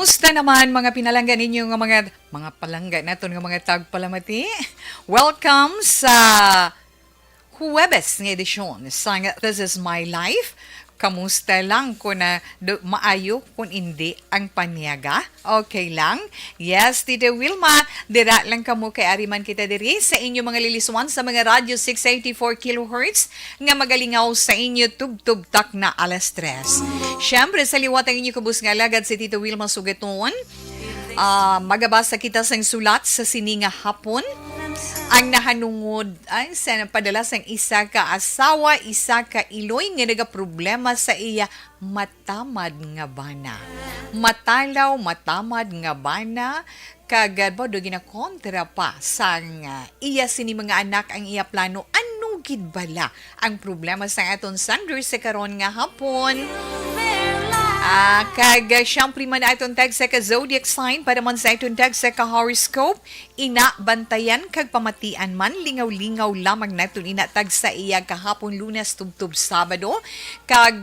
Kamusta naman mga pinalanggan ninyo nga mga palangga naton nga mga tagpalamati? Welcome sa Huwebes nga edisyon sa This Is My Life. Kamusta lang kung maayo kung hindi ang panyaga? Okay lang? Yes, Tita Wilma, dira lang kamo kay Ariman kita diri sa inyo mga liliswan sa mga radyo 684 kHz nga magalingaw sa inyo tub-tub-tak na alas 3. Siyempre, sa liwat ang inyo kubus nga lagad si Tita Wilma Sugaton. Magabasa kita sa sulat sa sininga hapon. Ang nahanungod ay sa padala sang isa ka asawa, isa ka iloy nga nagaproblema sa iya matamad nga bana. Matalaw, matamad nga bana, kagad ba do ginakontra pa sang iya sini mga anak ang iya plano. Ano gid bala ang problema sa aton Sandra sa karon nga hapon? Siyempre man atong tag sa ka-zodiac sign para man sa atong tag sa ka-horoscope, bantayan kag pamatian man, lingaw-lingaw lamang naton tag sa iya kahapon Lunes tubtub Sabado, kag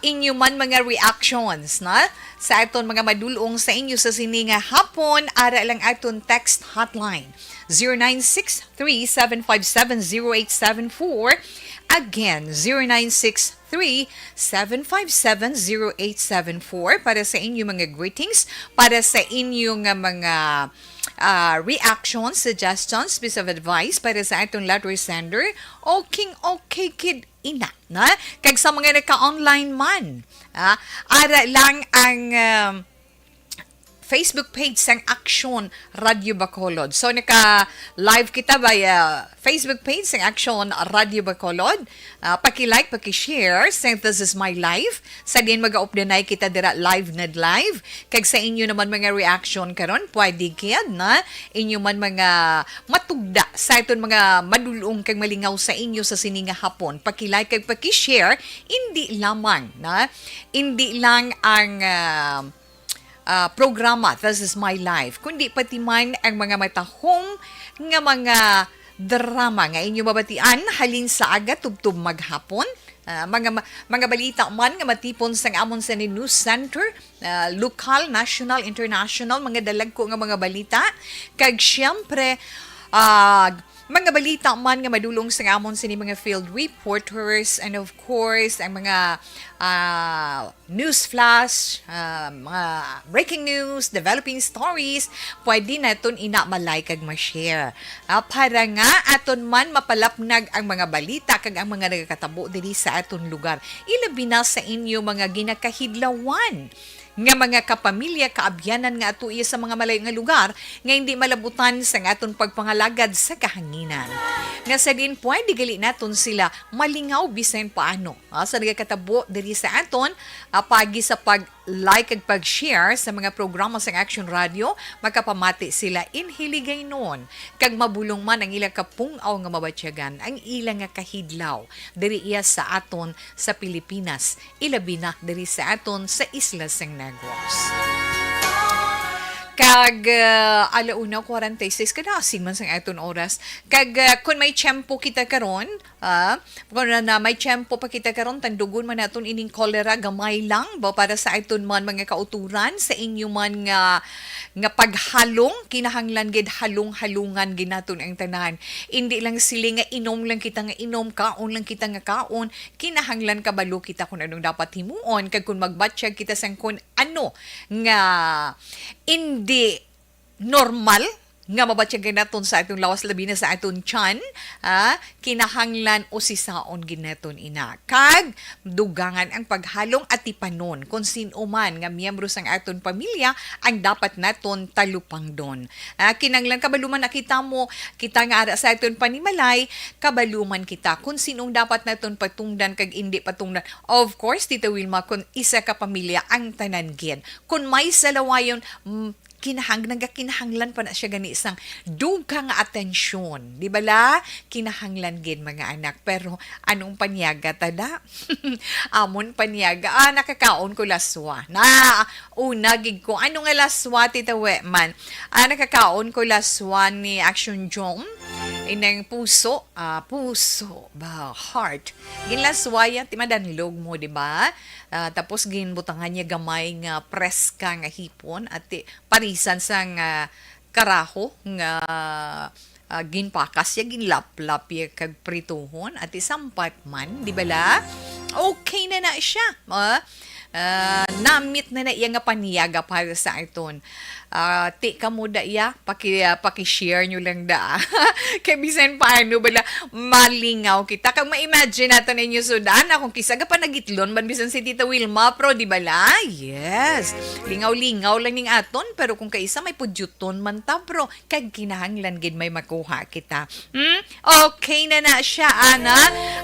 inyo man mga reactions na sa aton mga madulong sa inyo sa sininga hapon, ara lang aton text hotline 0963-757-0874. Again, 0963-757-0874 para sa inyong mga greetings, para sa inyong mga reactions, suggestions, piece of advice para sa atong letter sender. Okay kid ina na kag sa mga naka-online man. Ara lang ang Facebook page sang Action Radio Bacolod. So, naka-live kita via Facebook page sang Action Radio Bacolod. Paki-like, paki-share sang This Is My Life. Sa din mag-updanay kita dira live na live. Kag sa inyo naman mga reaction karon pwede kaya na inyo man mga matugda sa iton mga madulong kag malingaw sa inyo sa sininga hapon. Paki-like kag paki-share, hindi lamang na hindi lang ang programa This Is My Life, kundi pati man ang mga matahong nga mga drama nga inyo mabatian halin sa aga tubtub maghapon. Mga balita man nga matipon sa amon sa News Center, lokal, national, international, mga dalag ko nga mga balita. Kag siyempre, mga balita man nga madulong sa amon sa mga field reporters, and of course ang mga news flash, mga breaking news, developing stories, pwede naton malay kag ma-share. Para nga aton man mapalapnag ang mga balita kag ang mga nagakatabo diri sa aton lugar. Ilabi na sa inyo mga ginakahidlawan nga mga kapamilya, kaabyanan nga ato iya sa mga malayo nga lugar nga hindi malabutan sa aton pagpangalagad sa kahanginan. Nga sa din pwede gali naton sila malingaw bisan paano. Sa nagakatabo diri sa aton, pagi sa pag-like at pag-share sa mga programa sa Action Radio, makapamati sila inhiligay noon. Kag mabulong man ang ilang kapungaw nga mabatyagan, ang ilang nga kahidlaw diri iya sa aton sa Pilipinas, ilabi na diri sa aton sa Isla San Negros. Kag alauna 46 kadasig man sang aton oras. Kag kung may tiyempo kita karon, kung na may tiyempo pa kita karon, tandugon man naton ining kolera gamay lang ba para sa aton man mga kauturan sa inyo man nga paghalong, kinahanglan gid halong-halungan ginaton ang tanan. Hindi lang sili nga inom lang kita nga inom, kaon lang kita nga kaon, kinahanglan kabalo kita kung anong dapat himuon, kag kung magbatsyag kita sang kung ano nga hindi normal nga mabatyagan naton sa atong lawas labi na sa atong tiyan, kinahanglan o sisaon ginaton ina. Kag dugangan ang paghalong at ipanon kung sino man nga miyembro sang aton pamilya ang dapat naton talupang don. Kinahanglan kabaluman nakita mo, kita nga ara sa aton panimalay, kabaluman kita kung sinong dapat naton patungdan kag hindi patungdan. Of course, Tita Wilma, kung isa ka pamilya ang tanan gid. Kung may salawayon, kinahanglan pa na siya gani isang dugang atensyon. Di ba la? Kinahanglan gid mga anak. Pero anong panyaga tada? Amon panyaga. Nakakaon ko laswa. Una gig ko. Ano nga laswa, Tita Weman? Nakakaon ko laswa ni Action Jom. Inang puso, puso ba, heart. Ginlaswaya, timadanlog mo, di ba? Tapos ginbutangan niya gamay nga preska nga hipon at parisan sa nga karaho nga ginpakas ya ginlaplap ya kag prituhon at isampat man, di bala? Okay na siya. Namit na iya nga paniyaga para sa iton. Ti ka mo da iya, paki-share nyo lang da. Kaya bisan paano bala malingaw kita. Kag ma-imagine natin ninyo sudan, akong kisaga pa nagitlon, man bisan si Tita Wilma, pro di bala? Yes. Lingaw-lingaw lang ning aton, pero kung kaisa may pudyuton man ta, bro, kag kinahanglan gid may makuha kita. Okay na siya, ana.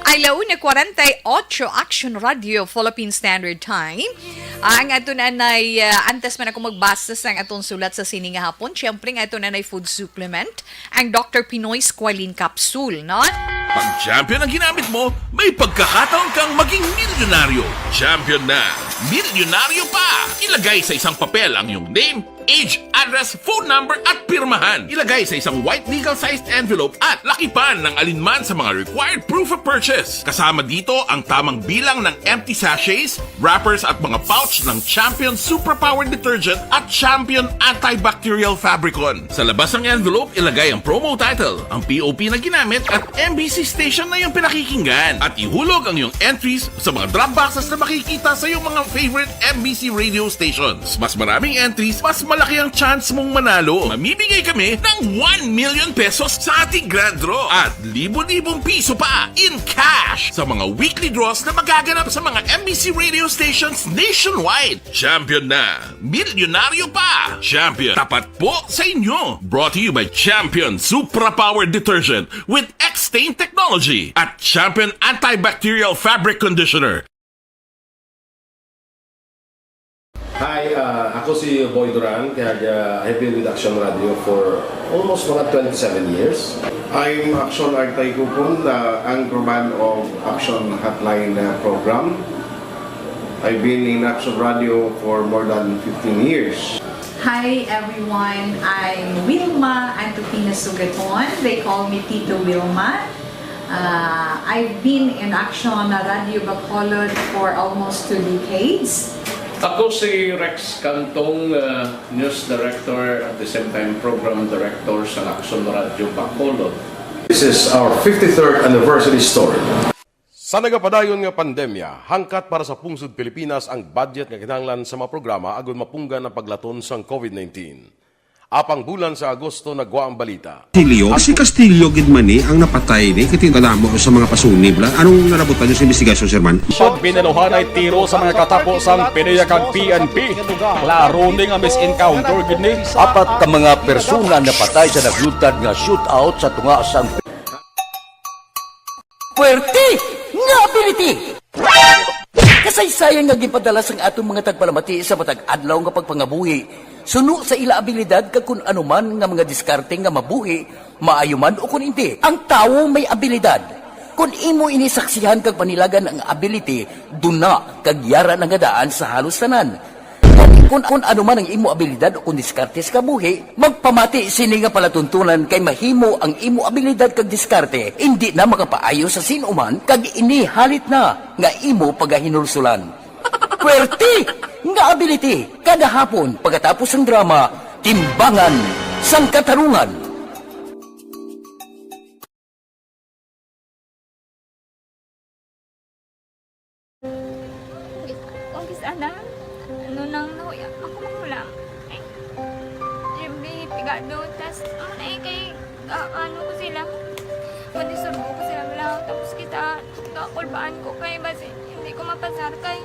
Ay launa 48 Action Radio Philippine Standard Time. Ang ato nanay, antes man ako magbasa sa atong sulat sa sininga hapon, syempre nga ato nanay food supplement, ang Dr. Pinoy Squalene Capsule, no? Pag champion ang ginamit mo, may pagkakataon kang maging milyonaryo. Champion na, milyonaryo pa! Ilagay sa isang papel ang iyong name, age, address, phone number at pirmahan. Ilagay sa isang white legal-sized envelope at lakipan ng alinman sa mga required proof of purchase. Kasama dito ang tamang bilang ng empty sachets, wrappers at mga pouch ng Champion Superpower Detergent at Champion Antibacterial Fabricon. Sa labas ng envelope, ilagay ang promo title, ang POP na ginamit at MBC station na yung pinakikinggan. At ihulog ang iyong entries sa mga drop boxes na makikita sa iyong mga favorite MBC radio stations. Mas maraming entries, mas malaki ang chance mong manalo. Mamimigay kami ng 1 million pesos sa ating grand draw at libo-libong piso pa in cash sa mga weekly draws na magaganap sa mga MBC radio stations nationwide. Champion na, milyonaryo pa. Champion, tapat po sa inyo. Brought to you by Champion Superpower Detergent with X-Stain Technology at Champion Antibacterial Fabric Conditioner. Hi, ako si Boy Duran, kaya I've been with Action Radio for almost mga 27 years. I'm Action Artay Kupon, the anchorman of Action Hotline program. I've been in Action Radio for more than 15 years. Hi everyone, I'm Wilma Antopina Sugaton. They call me Tito Wilma. I've been in Action Radio Bacolod for almost 2 decades. Ako si Rex Cantong, News Director at the same time Program Director sa Action Radio Bacolod. This is our 53rd anniversary story. Sa nagapadayon nga pandemya, hangkat para sa pungsod Pilipinas ang budget nga kinahanglan sa mga programa agon mapunggan ang paglaton sang COVID-19. Apang bulan sa Agosto nagwa ang balita. Si Castillo gidmani ang napatay ni kitingkadamo sa mga pasunib la. Anong narabutan niyo sa investigasyon, Sir Man? Pag binaluhan ay tiro sa mga katapos ang PNP kag PNP. Klaro ni nga misencounter gid ni. Apat ka mga persona napatay sa naglutad nga shootout sa tunga sang Puerte nga ability. Kasaysayan nga gipadala sang atong mga tagpalamati sa matag adlaw nga pagpangabuhi. Suno sa ila abilidad kag kun anuman nga mga diskarte nga mabuhi, maayo man o kun hindi. Ang tawo may abilidad. Kung imo inisaksihan kag panilagan ang ability, duna kag yara nga daan sa halos tanan. Kung anuman ang imo abilidad o kun diskarte sa kabuhi, magpamati sini nga palatuntunan kay mahimo ang imo abilidad kag diskarte, hindi na makapaayo sa sinuman kag ini halit na nga imo pagahinulsulan. Puwerte nga ability kada hapon pagkatapos ng drama Timbangan sang Katarungan. Kung sana ano nang nahuya ako mahulang ay siyempre pigado tas kay ano ko sila madisurbo ko sila lang tapos kita kakulbaan ko kay basi hindi ko mapasar kay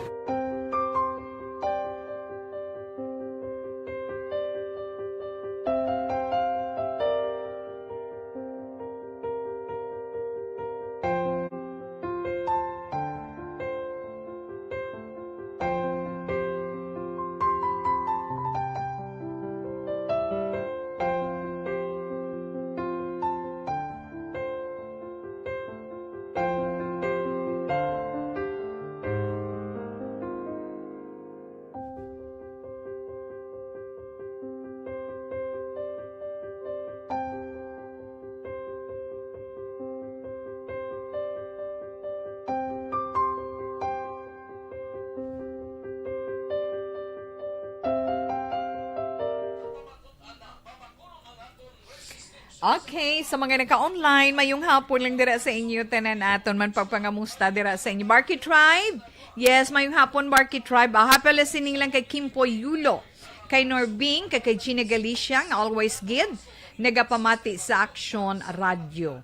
Okay, sa mga naka-online, mayong hapon lang dira sa inyo, tanan aton man pagpangamusta dira sa inyo. Barky Tribe? Yes, mayong hapon, Barky Tribe. Hapala sining lang kay Kimpo Yulo, kay Norbing, kay Gina Galicia, nga always good, nagapamati sa Action Radio.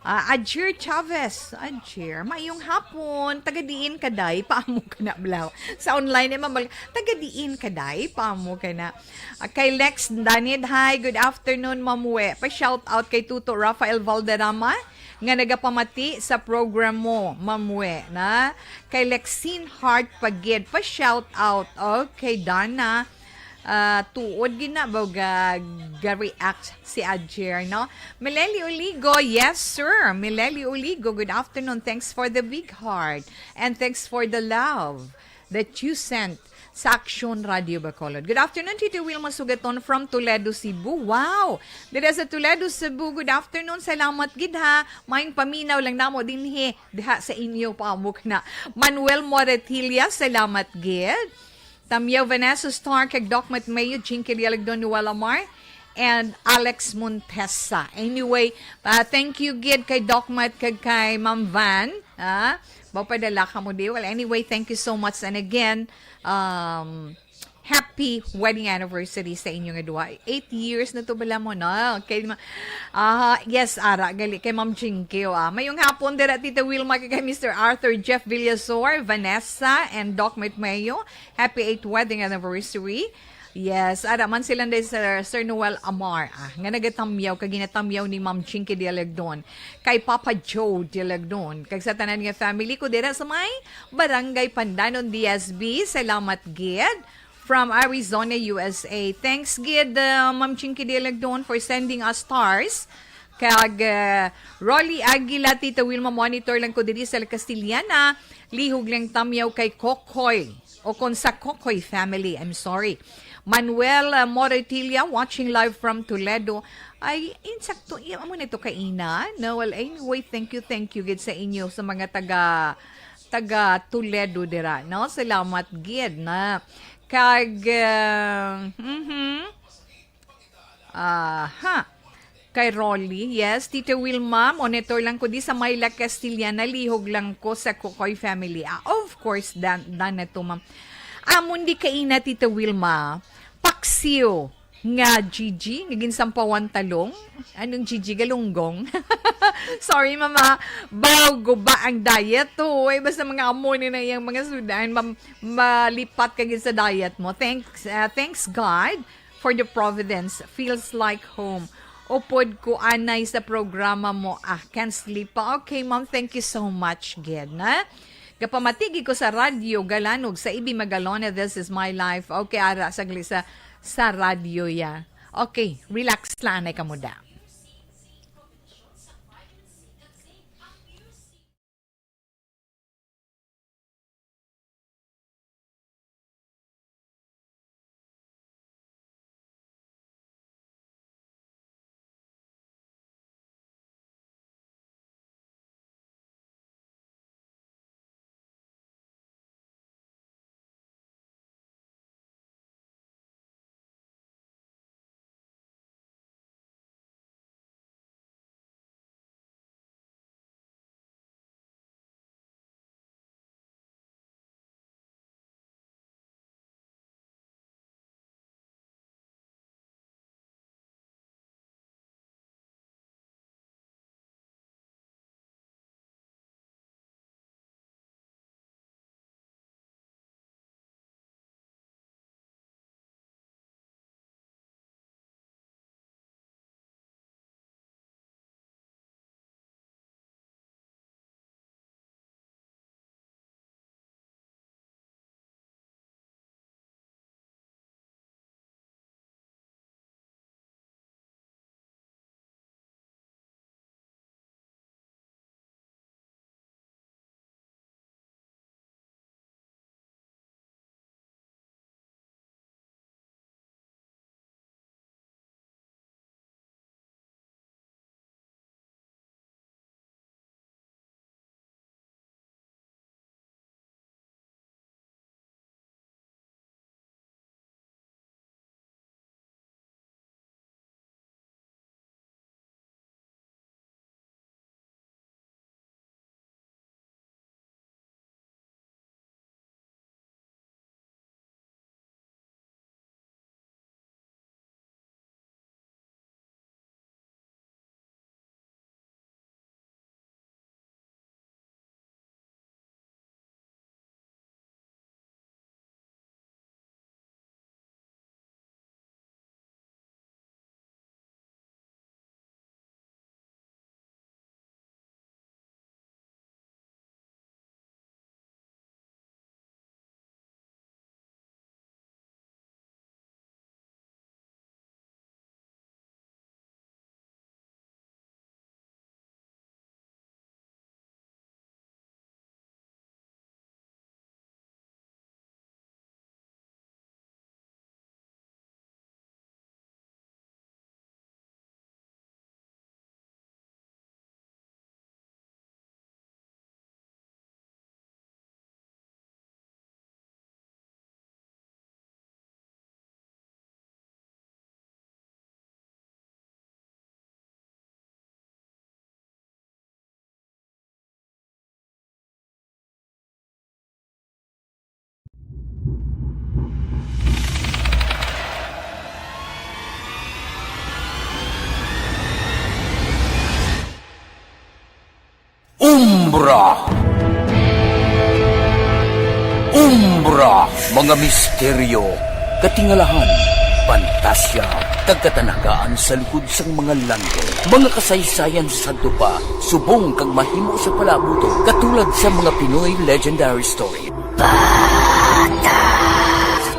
Adjir Chavez, Adjir, mayong hapon, tagadiin kaday, paamo ka na blaw. Sa online mamal, tagadiin kaday, paamo ka na. Kay Lex Danid, hi, good afternoon, mamuwe. Pa-shout out kay Tuto Rafael Valderrama, nga nagapamati sa program mo, mamuwe, na. Kay Lexine Hart Pagid, pa-shout out, okay, Dana, tuod ginabog ga-react si Adjer, no? Mileli Oligo, yes sir. Mileli Oligo, good afternoon. Thanks for the big heart and thanks for the love that you sent sa Action Radio Bacolod. Good afternoon, Tito Wilma Sugaton from Toledo, Cebu. Wow! Dira sa Toledo, Cebu. Good afternoon. Salamat gid ha. Mayong paminaw lang namo dinhi diha sa inyo paamok na. Manuel Moretilla, salamat gid. Tamyaw Vanessa Stark, kag Doc Matmayo, Jinky Rialagdon ni Walamar, and Alex Montesa. Anyway, thank you gid kay Doc Mat kag kay Ma'am Van. Bapadala ka mo di. Well, anyway, thank you so much. And again, happy wedding anniversary sa inyong dua. 8 years na to bala mo, no? Okay, yes, ara, gali, kay Ma'am Jinky. Mayong hapon dira, Tita Wilma, kay Mr. Arthur, Jeff Villasor, Vanessa, and Doc Mayo. Happy 8th wedding anniversary. Yes, ara man sila day Sir Noel Amar. Nga nagatamyaw, kaginatamyaw ni Ma'am Jinky Dialagdon. Kay Papa Joe Dialagdon. Kag sa tanan nga family ko dira sa may Barangay Pandanon, DSB. Salamat gid. From Arizona, USA. Thanks, gid, Ma'am Chinky Dialagdon, for sending us stars. Kag Rolly Aguila, Tita Wilma, monitor lang ko diri sa Castillana. Lihog lang tamyaw kay Kokoy. O kon sa Kokoy family, I'm sorry. Manuel Moretilla, watching live from Toledo. Ay, insakto, mo na ito kaina. No, well, anyway, thank you, gid sa inyo, sa mga taga Toledo dira. No, salamat, gid, na. Kag kay Rolly, yes, Tita Wilma, monitor lang ko di sa Mayla Castillana, lihog lang ko sa Kokoy family. Of course, dan na to, ma'am. Amon di kaina, Tita Wilma, paksiw nga Gigi, ngagin sampawan talong. Anong Gigi? Galunggong? Sorry, mama. Bago ba ang diet to? Basta mga amon na yung mga sudan, malipat ka sa diet mo. Thanks God for the providence. Feels like home. Upod ko anay sa programa mo. Can't sleep pa. Okay, ma'am. Thank you so much, Ged, na? Kapamatigi ko sa radyo, galanog sa Ibi Magalona, This is my life. Okay, ara, sagli sa radyo ya. Okay, relax lang ka mo da. Umbra! Umbra! Mga misteryo, katingalahan, pantasya, kagkatanagaan sa likod sang mga lando. Mga kasaysayan sa dupa, subong kag mahimo sa palabuto, katulad sa mga Pinoy legendary story.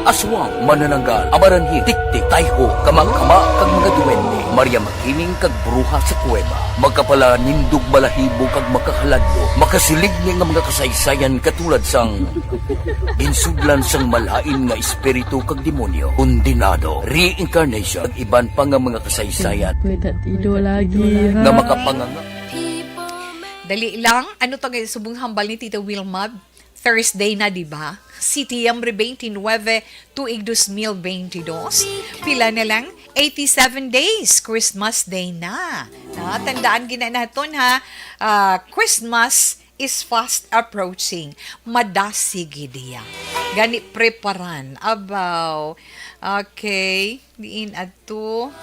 Aswang, manananggal, amaranhin, tiktik, tayho, kamang-kama, kag mga duwende, Maria Makining kag bruha sa kuweba, magkapala nindog balahibo kag makahaladlo, makasilig niya nga mga kasaysayan katulad sang ginsudlan sang malain nga espiritu kag demonyo, kondinado, reincarnation, kag iban pa nga mga kasaysayan nga makapanganga. Dali lang, ano to ngayon, subong hambal ni Tita Wilma? Thursday na, di ba? Setiembre 29, tuig 2022. Pila na lang, 87 days, Christmas Day na. Tandaan gina naton ha, Christmas is fast approaching. Madasig diya. Gani preparan. Abaw. Okay. Diin ato.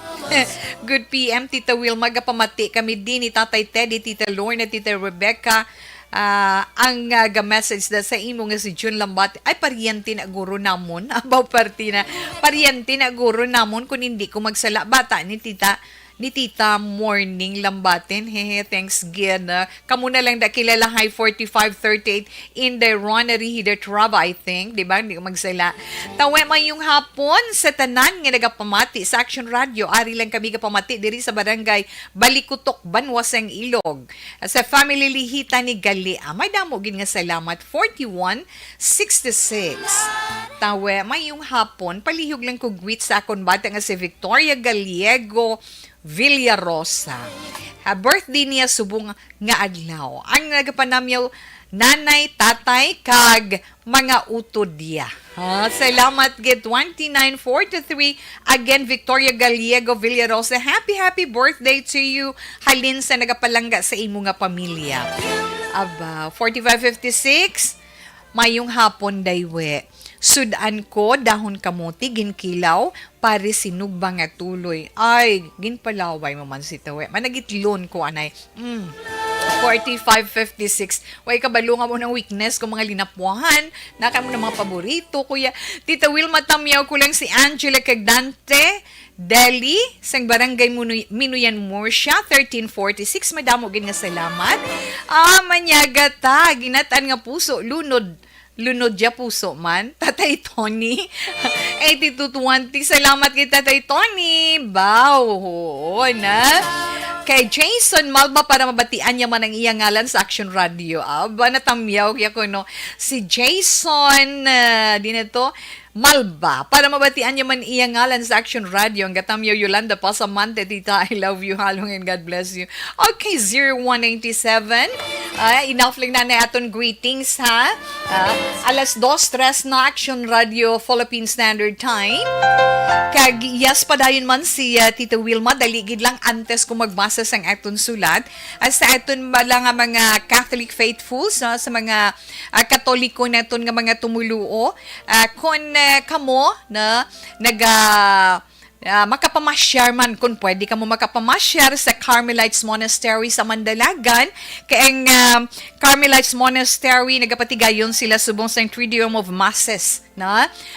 Good PM, Tita Wilma. Pamati kami din ni Tatay Teddy, Tita Lorna, Tita Rebecca. Ang message na sa imo nga si June Lambate ay paryente na guro namon. Abaw party na. Paryente na guro namon kung hindi ko magsala. Bata ni Tita Morning Lambatin. Hehe, thanks again. Kamu na lang kilala high 4538 in the Ronnery Hidertrava, I think. Diba? Hindi ko magsala. Tawe may yung hapon sa tanan nga nagapamati sa Action Radio. Ari lang kami kapamati diri sa barangay Balikutok, Banwasang Ilog. Sa family lihita ni Galia. May damogin nga salamat. 4166. Tawe may yung hapon. Palihog lang ko greet sa akon bata nga si Victoria Gallego Villarosa. Birthday niya subong nga adlaw. Ang nagapanamyaw nanay, tatay, kag mga utod niya. Salamat gid 29423. Again, Victoria Gallego Villarosa. Happy birthday to you. Halin sa nagapalangga sa imo nga pamilya. Aba, 4556. Mayong hapon daywe. Sudan ko, dahon kamuti, ginkilaw, pare sinugbang at tuloy. Ay, ginpalaway mo man si Tawe. Managitlon ko, anay. 4556. Way kabalungan mo ng weakness kung mga linapuhan. Naka mo ng mga paborito, kuya. Tita Wilma, tamyaw ko lang si Angela Cagdante. Delhi, sang barangay Minuyan Murcia, 1346. Madamo gin nga salamat. Manyaga ta, ginatan nga puso, lunod dya puso man. Tatay Tony, 8220. Salamat kay Tatay Tony. Bow. Na. Kay Jason Malba para mabatian niya man ang iyang ngalan sa Action Radio. Aba, natamyaw kaya ko, no? Si Jason, di na to, Malba, para mabatian niya man iyang ngalan sa Action Radio. Ang gatamyaw Yolanda Pasamante, tita, I love you, halong, and God bless you. Okay, 0187. Enough lang na aton greetings, ha? Alas 2:03 na Action Radio Philippine Standard Time. Kag yes pa dayon man si Tita Wilma, daligid lang antes ko magbasa sang aton sulat. Sa aton bala nga mga Catholic faithfuls, sa mga Katoliko naton nga mga tumuluo, kung kamo na makapamasyar man, kung pwede ka mo makapamasyar sa Carmelites Monastery sa Mandalagan. Kaya ang Carmelites Monastery, nagapatigayon sila subong sa Triduum of Masses.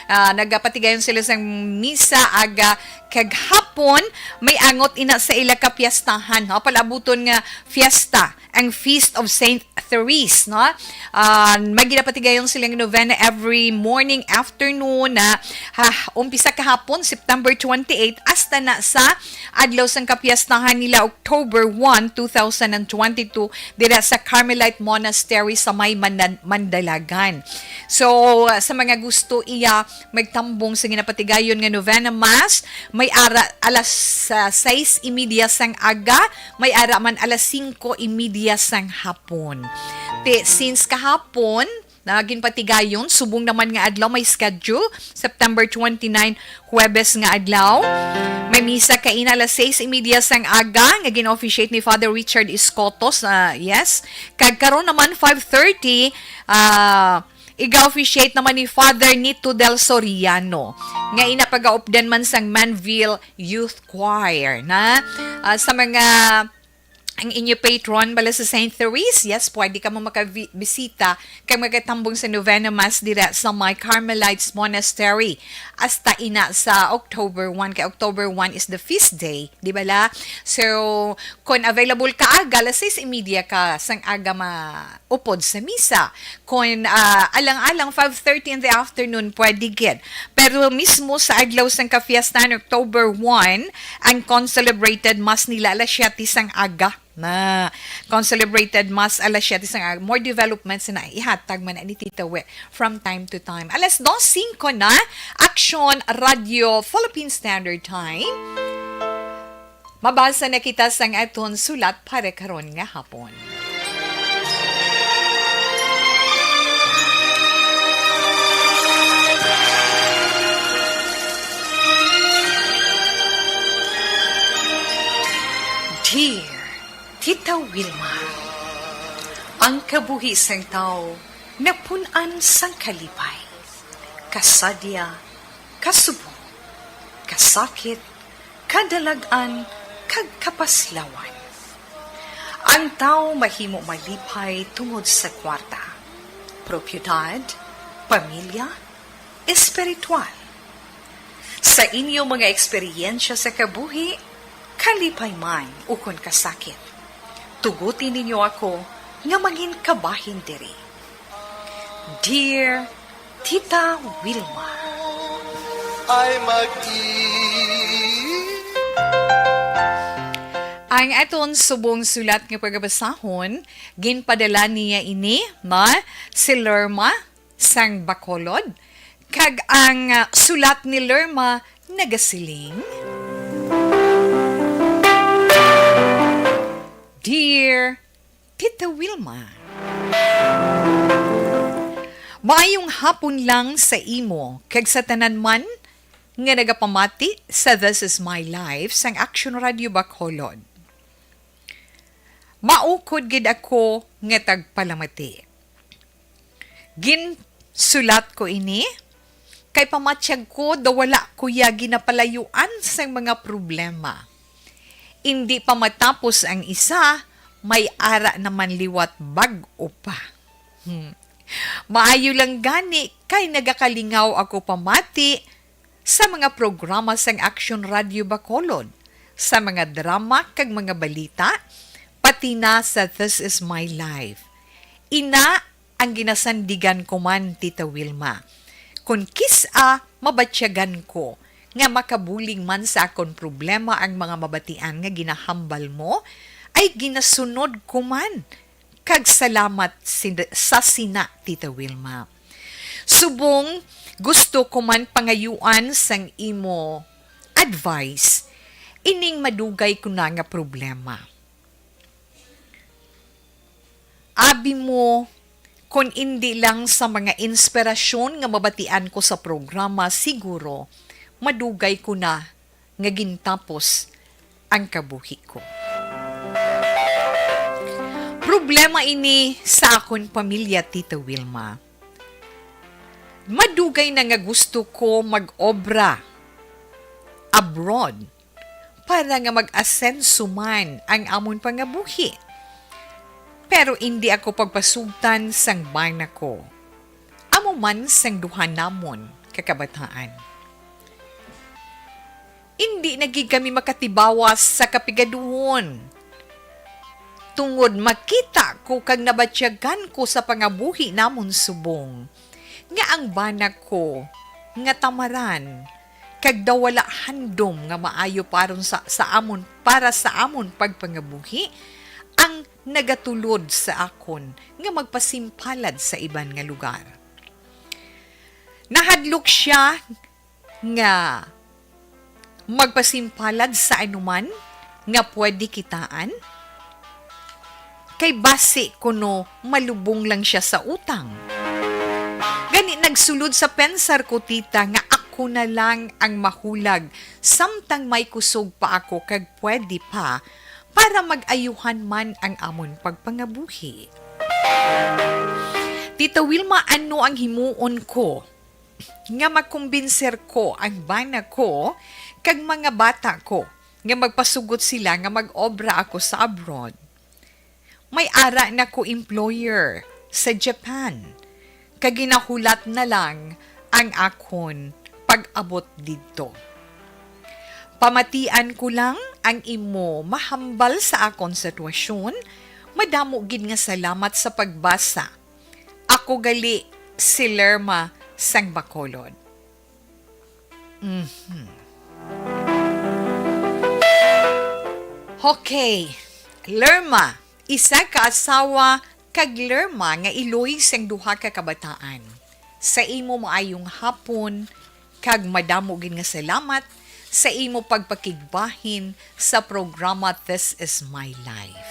Nagapatigayon sila sa misa aga kag hapon, may angot ina sa ila ka piestahan. Palabuton nga fiesta, ang Feast of Saint Therese. May ginapatigayon silang novena every morning, afternoon, umpisa kahapon, September 28, hasta na sa adlaw sang kapiestahan nila, October 1, 2022, dira sa Carmelite Monastery sa may Mandalagan. So, sa mga gusto iya magtambong sa ginapatigayon nga novena mass, may ara alas 6:30 sang aga, may ara man alas 5:30 sang hapon. Since kahapon, naging patigayon, subong naman nga adlaw, may schedule, September 29, Huwebes nga adlaw. May misa kaina alas 6:30 sang aga, nga gin-officiate ni Father Richard Escotos, yes. Kagkaroon naman 5:30, iga-officiate naman ni Father Nito Del Soriano. Nga inapag-aupdan man sang Manville Youth Choir. Sa mga ang inyo patron bala sa St. Therese, yes, pwede ka mo makabisita kay magatambong sa Novena Mass dira sa My Carmelites Monastery hasta ina sa October 1, kay October 1 is the feast day, di ba la? So, kung available ka aga, alas 6:30 ka sang aga maupod sa misa. Kung alang-alang 5:30 in the afternoon, pwede gid. Pero mismo sa adlaw sang kafiestan October 1, ang concelebrated mass nila alas 7 sang aga. Na concelebrated mass alas 7 sang aga. More developments na ihatag man ni Tita We from time to time. Alas 2:05 na, Action Radio Philippine Standard Time. Mabasa na kita sang aton sulat para karon nga hapon. Dear Tita Wilma, ang kabuhi sang tao napunan sang kalipay, kasadya, kasubo, kasakit, kadalagan, kag kapaslawan. Ang tao mahimo malipay tungod sa kwarta, propiedad, pamilya, espiritual. Sa inyo mga eksperyensya sa kabuhi, kalipay man ukon kasakit, tugutin ninyo ako nga mangin kabahin diri. Dear Tita Wilma, ang aton subong sulat nga pagabasahon, ginpadala niya ini, si Lerma sang Bacolod, kag ang sulat ni Lerma nagasiling, Dear Tita Wilma, maayong hapon lang sa imo, kag sa tanan man nga nagapamati sa This Is My Life sang Action Radio Bacolod. Maukod gid ako nga tagpalamati. Ginsulat ko ini, kay pamatyag ko dawala kuya ginapalayuan sang mga problema. Hindi pa matapos ang isa, may ara naman liwat bag-o pa. Maayo lang gani kay nagakalingaw ako pamati sa mga programa sang Action Radio Bacolod, sa mga drama kag mga balita, pati na sa This Is My Life. Ina ang ginasandigan ko man, Tita Wilma. Kung kisa, mabatsyagan ko nga makabuling man sa akon problema ang mga mabatian nga ginahambal mo, ay ginasunod ko man. Kag salamat sa sina, Tita Wilma. Subong, gusto ko man pangayuan sang imo advice, ining madugay ko na nga problema. Abi mo, kung hindi lang sa mga inspirasyon nga mabatian ko sa programa, siguro, madugay ko na nga gintapos ang kabuhi ko. Problema ini sa akon pamilya, Tita Wilma. Madugay na nga gusto ko mag-obra abroad para nga mag-asenso man ang amon pangabuhi. Pero hindi ako pagpasugtan sang bana ko. Amo man sang duha namon kakabataan. Hindi naging kami makatibawas sa kapigaduhon. Tungod makita ko kag nabatsyagan ko sa pangabuhi namon subong, nga ang bana ko, nga tamaran, kag dawala handom nga maayo para sa amon pagpangabuhi, ang nagatulod sa akon nga magpasimpalad sa iban nga lugar. Nahadlok siya nga magpasimpalad sa anuman nga pwede kitaan, kay base kuno malubong lang siya sa utang. Gani nagsulod sa pensar ko, tita, nga ako na lang ang mahulag samtang may kusog pa ako kag pwede pa para mag-ayuhan man ang amon pagpangabuhi. Tita Wilma, ano ang himuon ko nga makumbinser ko ang bana ko kag mga bata ko nga magpasugot sila nga mag-obra ako sa abroad? may ara na ko employer sa Japan. Kaginahulat na lang ang akon pag-abot dito. Pamatian ko lang ang imo mahambal sa akon sitwasyon. Madamo gid nga salamat sa pagbasa. Ako gali si Lerma sang Bacolod. Okay, Lerma, isa ka asawa kag Lerma nga iloy sang duha ka kabataan. Sa imo maayong hapon kag madamo gid nga salamat sa imo pagpakigbahin sa programa This Is My Life.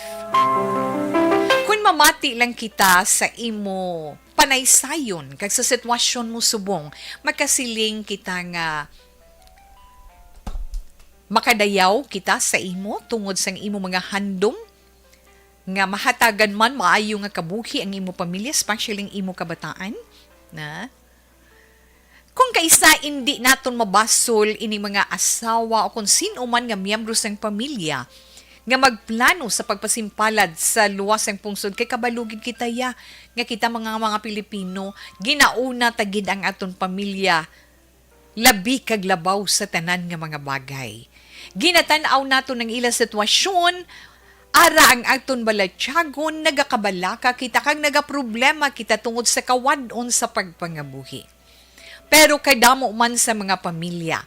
Kung mamati lang kita sa imo panaysayon kag sa sitwasyon mo subong, makasiling kita nga makadayaw kita sa imo tungod sang imo mga handom nga mahatagan man maayo nga kabuhi ang imo pamilya, especially ang imo kabataan, na kung kaisa hindi naton mabasol ini mga asawa o kung sino man nga miyembro sang pamilya nga magplano sa pagpasimpalad sa luwas ng pungsod kay kabalugid kita ya nga kita mga Pilipino ginauna tagid ang aton pamilya labi kag labaw sa tanan nga mga bagay. Ginatan-aw nato ng ilang sitwasyon, ara ang aton balatyagon, nagakabalaka kita kag nagaproblema kita tungod sa kawadon sa pagpangabuhi. Pero kadamo man sa mga pamilya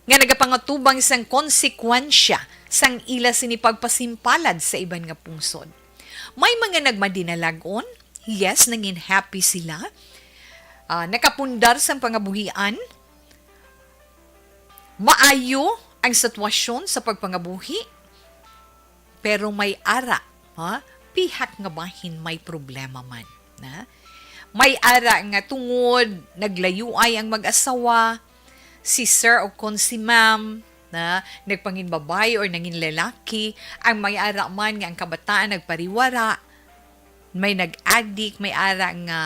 nga nagapangatubang sang konsekwensya sang ila sini pagpasimpalad sa iban nga pungsod. May mga nagmadinalagon, yes, naging happy sila, nakapundar sang pangabuhian, maayo ang sitwasyon sa pagpangabuhi, pero may ara, pihak nga bahin may problema man. Na? May ara nga tungod, naglayuay ang mag-asawa, si sir o kon si ma'am, na nagpangin babae or nangin lalaki, ang may ara man nga ang kabataan nagpariwara, may nag-addict, may ara nga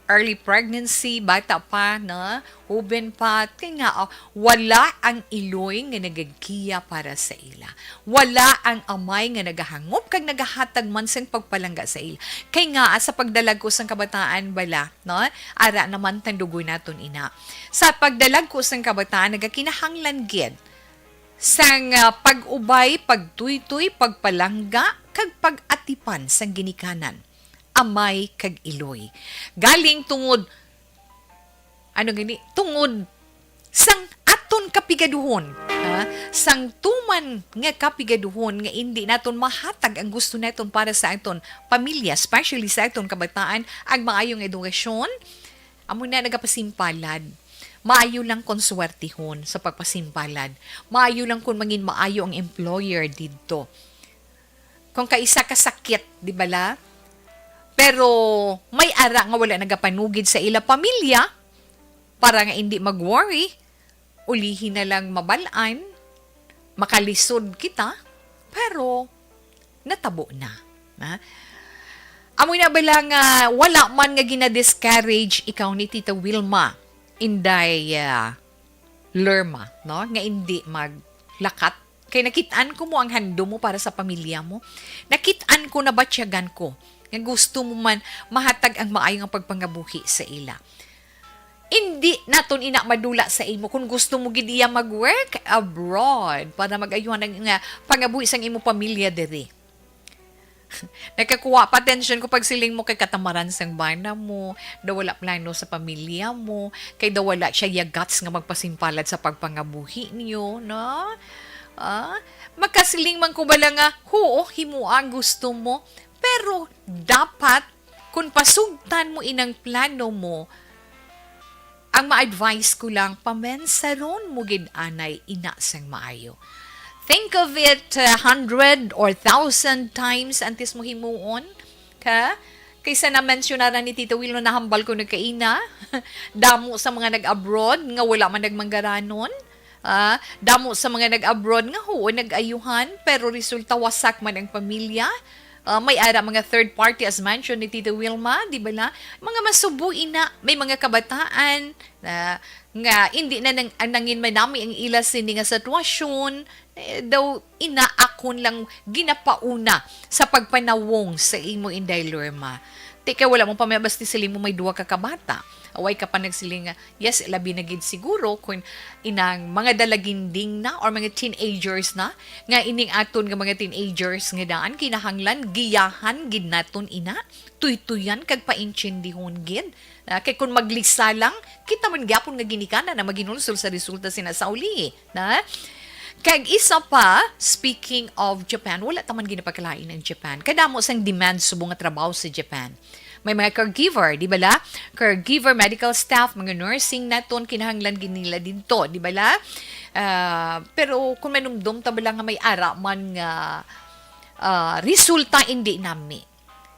early pregnancy, bata pa, na uben pa, kaya nga, wala ang iloy nga nagagkiya para sa ila. Wala ang amay nga nagahangop kag nagahatag man sang pagpalangga sa ila. Kaya nga, sa pagdalag ko sang kabataan bala, no? Ara naman tandugoy naton ina. Sa pagdalag ko sang kabataan, nagakinahanglan gid sang pag-ubay, pagtuytoy, pagpalangga, kag pag-atipan sang ginikanan. Amay kag iloy. Galing tungod, tungod sang aton kapigaduhon. Sang tuman nga kapigaduhon nga hindi naton mahatag ang gusto naton para sa aton pamilya, especially sa aton kabataan, ang maayong edukasyon, amo na nagapasimpalad. Maayo lang kung swertihon sa pagpasimpalad. Maayo lang kung mangin maayo ang employer dito. Kung kaisa ka sakit, di ba la? Pero may ara nga wala nagapanugid sa ila pamilya para nga hindi mag-worry, ulihin na lang mabalaan, makalisod kita, pero natabo na. Amoy na bala nga wala man nga gina-discourage ikaw ni Tita Wilma, inday Lerma, no? Nga hindi maglakat. Kaya nakitaan ko mo ang hando mo para sa pamilya mo. Nakitaan ko na batsyagan ko. Nga gusto mo man mahatag ang maayong pagpangabuhi sa ila. Hindi naton ina madula sa imo kung gusto mo gid iya mag-work abroad para mag-ayuhan ng pangabuhi sang imo pamilya diri. Nakakuha pa attention ko pag siling mo kay katamaran sang bana mo, daw wala plano sa pamilya mo, kay daw wala siya yagats nga magpasimpalad sa pagpangabuhi niyo, no? Makasiling man ko bala nga, himo ang gusto mo. Pero dapat, kung pasugtan mo inang plano mo, ang ma-advise ko lang, pamensaron mo gid anay ina sang maayo. Think of it 100 or 1,000 times antes mo himuon. Kaysa na-mentionaran ni Tito Will na nahambal ko nagkaina, damo sa mga nag-abroad, nga wala man nagmanggaranon. Damo sa mga nag-abroad, nga nag-ayuhan, pero resulta wasak man ang pamilya. May ara mga third party as mentioned ni Tita Wilma, di ba la? Mga masubuin na, may mga kabataan, na nga hindi na nangin man nami ang ila sini nga sitwasyon daw inaakon lang ginapauna sa pagpanawong sa imo Inday Lorma. Tika wala mo pa may basti siling mo may duwa ka kabata. Away ka pa nagsiling nga, yes, labi na gid siguro kung inang mga dalaginding na or mga teenagers na, nga ining aton nga mga teenagers nga daan, kinahanglan, giyahan, gid naton ina, tuytuyan, kag paintsindihon gid. Kay kung maglisa lang, kita man gyapon nga ginikana na maginulsol sa resulta sinasauli. Na? Kag isa pa, speaking of Japan, wala taman ginapakalain ng Japan. Kadamo sang demand subong nga trabaho sa Japan. May mga caregiver, di ba la? Caregiver, medical staff, mga nursing naton kinahanglan ginila dito, di ba la? Pero kung manumdum tabala nga may ara man nga resulta hindi nami.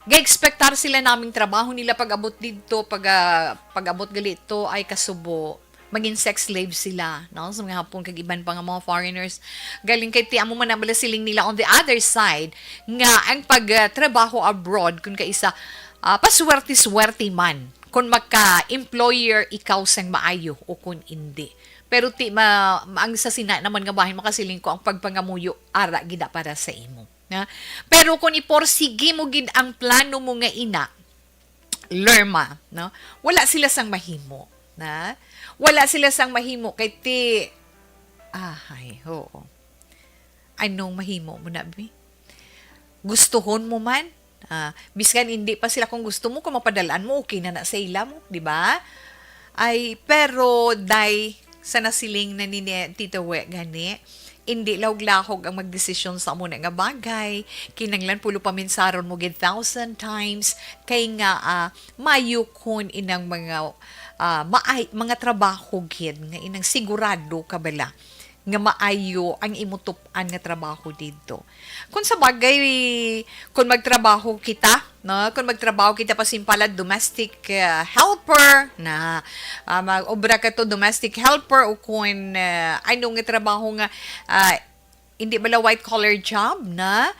Ga-expectar sila naming trabaho nila pag-abot dito, pag-abot galito ay kasubo. Maging sex slave sila, no? Sa mga hapon kag iban pa nga mga foreigners. Galing kay tiamo man nabala siling nila on the other side nga ang pagtrabaho abroad kun kaisa paswerte-swerte man kung magka-employer ikaw sang maayo o kung hindi. Pero ang sa sina naman nga bahin makasiling ko ang pagpangamuyo ara gida para sa imo. Na? Pero kung iporsige mo gid ang plano mo nga ina, Lerma, no? Wala sila sang mahimo, na? Wala sila sang mahimo kay oo. Anong mahimo mo na, bi? Gustuhon mo man? Biskan hindi pa sila kung gusto mo, kung mapadalaan mo, okay na sa ila mo, di ba? Ay, pero, sa nasiling na ni Tito We, gani, hindi lawg-lahog ang magdesisyon sa muna nga bagay. Kinanglan pulo paminsaron mo gid 1,000 times. Kay nga, mayukon inang mga trabaho gid nga inang sigurado ka bala nga maayo ang imutupan nga trabaho dito. Kung sa bagay, kung magtrabaho kita, no? Kung magtrabaho kita pasimpalad domestic helper na mag-obra ka to domestic helper o kung anong nga trabaho nga hindi bala white collar job na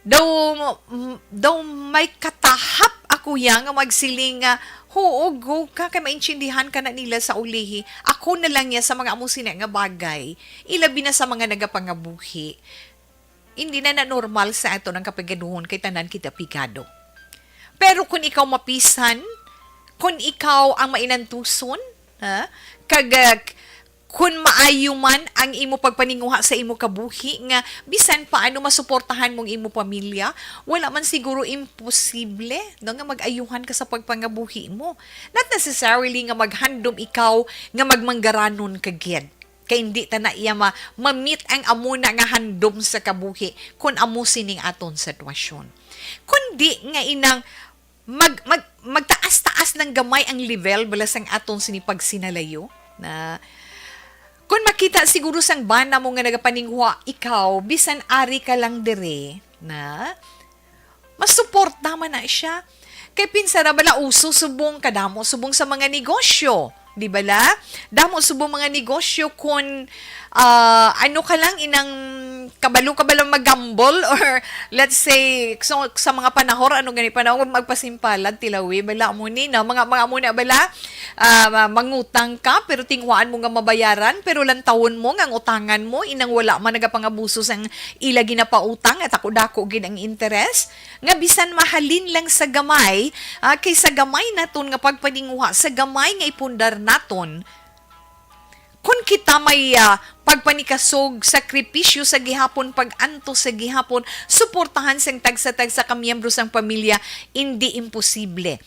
daw may katahap ako yang nga magsiling go ka, kay maintindihan ka na nila sa ulihi. Ako na lang ya sa mga amusin nga bagay. Ilabi na sa mga nagapangabuhi. Hindi na normal sa ato ng kapagaduhon kay tanan kita pikado. Pero kung ikaw mapisan, kung ikaw ang mainantuson, kung maayo man ang imo pagpaninguha sa imo kabuhi nga bisan paano masuportahan mong imo pamilya, wala man siguro imposible no, nga mag-ayuhan ka sa pagpangabuhi mo. Not necessarily nga maghandom ikaw nga magmanggaranon kagid. Kay hindi ta na iya ma-meet ang amuna nga handom sa kabuhi kung amo sining aton sitwasyon. Kundi nga inang magtaas-taas ng gamay ang level balasang aton sinipag sinalayo na kung makita siguro sang bana mo nga nagapaningwa ikaw, bisan ari ka lang dire, na masuport naman na siya. Kay pinsa na bala uso subong kadamo, subong sa mga negosyo. Di bala? Damo subong mga negosyo kung ano ka lang inang kabalo-kabalo magambol or let's say sa mga panahon ano gani panahon magpasimpalad tilawi bala mo ni na mga mo na bala mangutang ka pero tingwaan mo nga mabayaran pero lantawon mo nga ang utangan mo inang wala man nagapangabuso sang ila ginapautang at ako dako gid ang interes nga bisan mahalin lang sa gamay kay sa gamay naton nga pagpaninguha sa gamay nga ipundar naton. Kung kita may pagpanikasog, sakripisyo sa gihapon, pag-anto sa gihapon, suportahan sang tagsa-tagsa ka miyembro sang pamilya, hindi imposible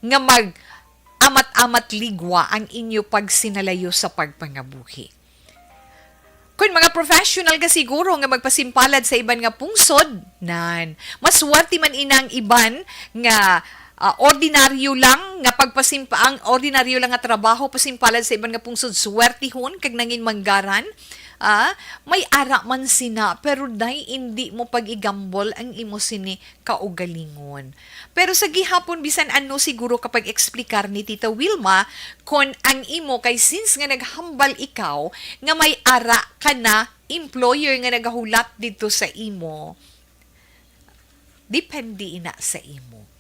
nga mag-amat-amat ligwa ang inyo pagsinalayo sa pagpangabuhi. Kung mga professional ka siguro nga magpasimpalad sa iban nga pungsod, maswerte man inang iban nga ordinaryo lang nga ang ordinaryo lang nga trabaho pasimpalad sa iban nga pungsod swertihon kag nangin manggaran may ara man sina pero hindi mo pag-igambol ang imo sini kaugalingon. Pero sa gihapon bisan ano siguro kapag eksplikar ni Tita Wilma kung ang imo kay since nga naghambal ikaw nga may ara ka na employer nga nagahulat dito sa imo depende ina sa imo.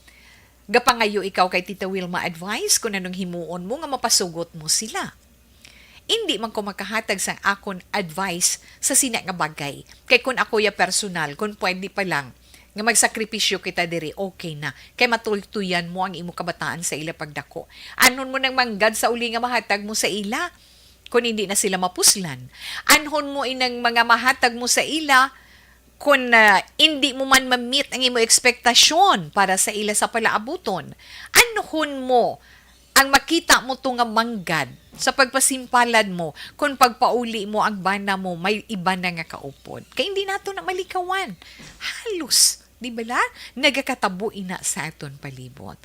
Gapangayo ikaw kay Tita Wilma advice kung anong himuon mo nga mapasugot mo sila. Hindi man ko makahatag sa akon advice sa sina nga bagay. Kay kung ako ya personal, kung pwede pa lang, nga magsakripisyo kita diri, okay na. Kay matultuyan mo ang imo kabataan sa ila pagdako. Anon mo nang manggad sa uli nga mahatag mo sa ila, kung hindi na sila mapuslan. Anhon mo inang mga mahatag mo sa ila, kung hindi mo man ma-meet ang imo ekspektasyon para sa ila sa palaabuton. Anhon mo ang makita mo to nga manggad sa pagpasimpalad mo kung pagpauli mo ang bana mo may iba na nga kaupod. Kaya hindi nato na malikawan. Halos, di ba la? Nagakatabo ina sa aton palibot.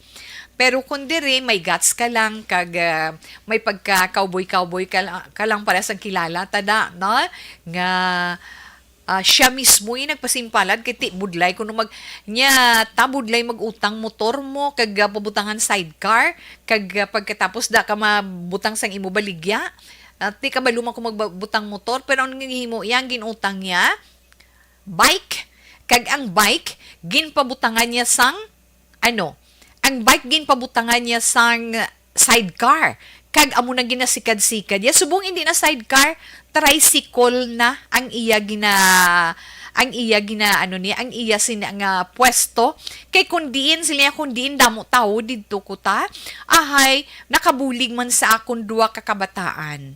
Pero kung dire, may guts ka lang, kag may pagka-cowboy-cowboy ka lang para sa kilala, tada, no? Nga siya mismo yung nagpasimpalad kay ti budlay kuno budlay magutang motor mo kag pabutangan sidecar kag pagkatapos da ka mabutang sang imo baligya ti ka baluma ko magbutang motor pero ang ngihimo yang ginutang niya bike kag ang bike ginpabutangan niya sang ang bike ginpabutangan niya sang sidecar kag amo na ginasikad-sikad ya subong hindi na sidecar tricycle na ang iya nga pwesto kay kundiin sila kundiin damo tao didto ko ta ahay nakabulig man sa akon duwa ka kabataan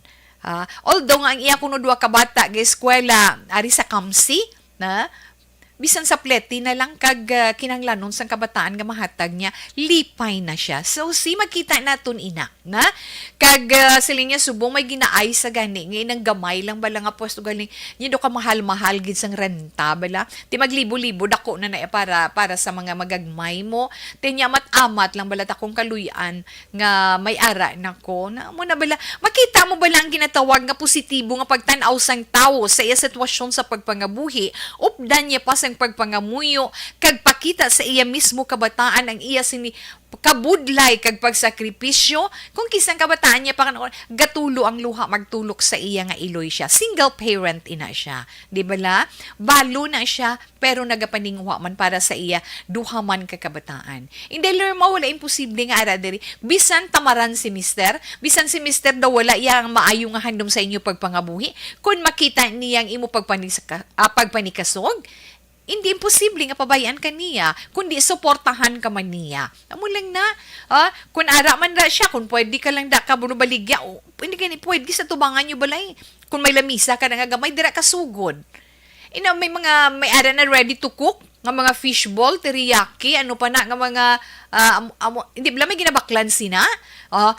although nga ang iya kuno duwa ka bata ga eskwela ari sa Kamsi na bisan sa pleti na lang kag kinanglanon sang kabataan nga mahatag niya lipay na siya so makita naton ina na kag sila niya subong may ginaay sa gani ngayon ang gamay lang bala nga pwesto galing niya do ka mahal-mahal gid sang renta bala ti maglibo-libo dako na para sa mga magagmay mo ti nya mat-amat lang bala takong kaluyan nga may ara nako na mo na bala makita mo bala ang ginatawag nga positibo nga pagtan-aw sang tawo sa iya sitwasyon sa pagpangabuhi updan niya pa sang pagpangamuyo kag pakita sa iya mismo kabataan ang iya kabudlay kag pagsakripisyo kung kisang kabataan niya pa gatulo ang luha magtulok sa iya nga iloy siya single parent ina siya di bala balo na siya pero nagapaningwa man para sa iya duha man ka kabataan hindi mo wala imposible nga ara diri bisan tamaran si mister daw wala iyang maayo nga handom sa inyo pagpangabuhi kung makita niyang imo pagpanikasog hindi imposible nga pabayaan ka niya, kundi suportahan ka man niya. Amo lang na, kung ara man na siya, kung pwede ka lang da ka baligya, hindi ka ni pwede sa tubangan nyo balay. Kung may lamisa ka na nga gamay, dira ka sugod. May ara na ready to cook, nga mga fishball, teriyaki, ano pa na, nga mga, hindi ba may ginabaklan sina?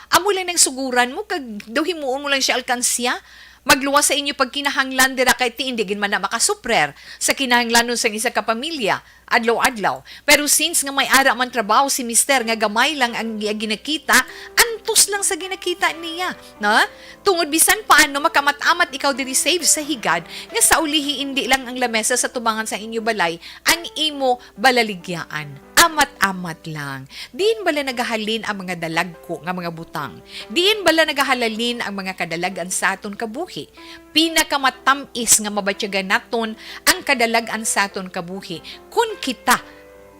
Amo lang ng suguran mo, kag daw himuon mo lang siya alkansya, magluwas sa inyo pag kinahanglan dira kay ti indigin man na makasuprer sa kinahanglanon sa isa ka pamilya adlaw-adlaw. Pero since nga may ara man trabaho si mister nga gamay lang ang ginakita, antos lang sa ginakita niya, na? Tungod bisan paano makamat-amat ikaw diri save sa higad nga sa ulihi hindi lang ang lamesa sa tubangan sa inyo balay ang imo balaligyaan. Amat-amat lang. Diin bala nagahalin ang mga dalagko nga mga butang. Diin bala nagahalalin ang mga kadalagan sa aton kabuhi. Pinakamatamis nga mabatyagan naton ang kadalagan sa aton kabuhi. Kung kita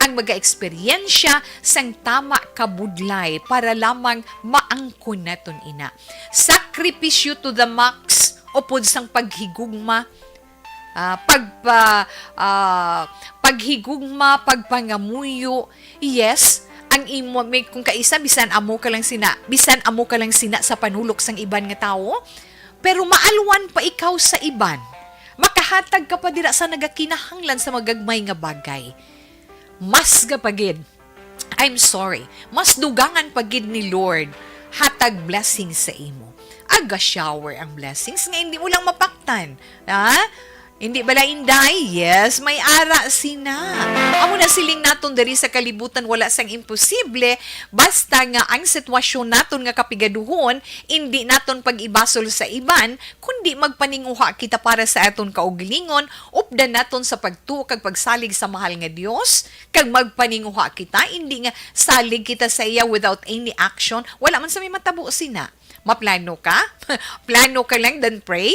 ang mga-eksperyensya sang tama kabudlay para lamang maangkon naton ina. Sakripisyo to the max upod sang paghigugma paghigugma, pagpangamuyo. Yes, ang imo may kung kaisa bisan amo ka lang sina sa panulok sang iban nga tawo, pero maalwan pa ikaw sa iban. Makahatag ka pa dira sa nagakinahanglan sa magagmay nga bagay. Mas gapagid. I'm sorry. Mas dugangan pagid ni Lord hatag blessings sa imo. Aga shower ang blessings nga hindi mo lang mapaktan. Hindi bala inday? Yes, may ara sina. Amo na siling naton diri sa kalibutan wala sang imposible basta nga ang sitwasyon naton nga kapigaduhon hindi naton pag-ibasol sa iban kundi magpaninguha kita para sa aton kaugalingon updan naton sa pagtuo kag pagsalig sa mahal nga Dios kag magpaninguha kita hindi nga salig kita sa iya without any action wala man sa may matabo sina. Maplano ka? Plano ka lang then pray?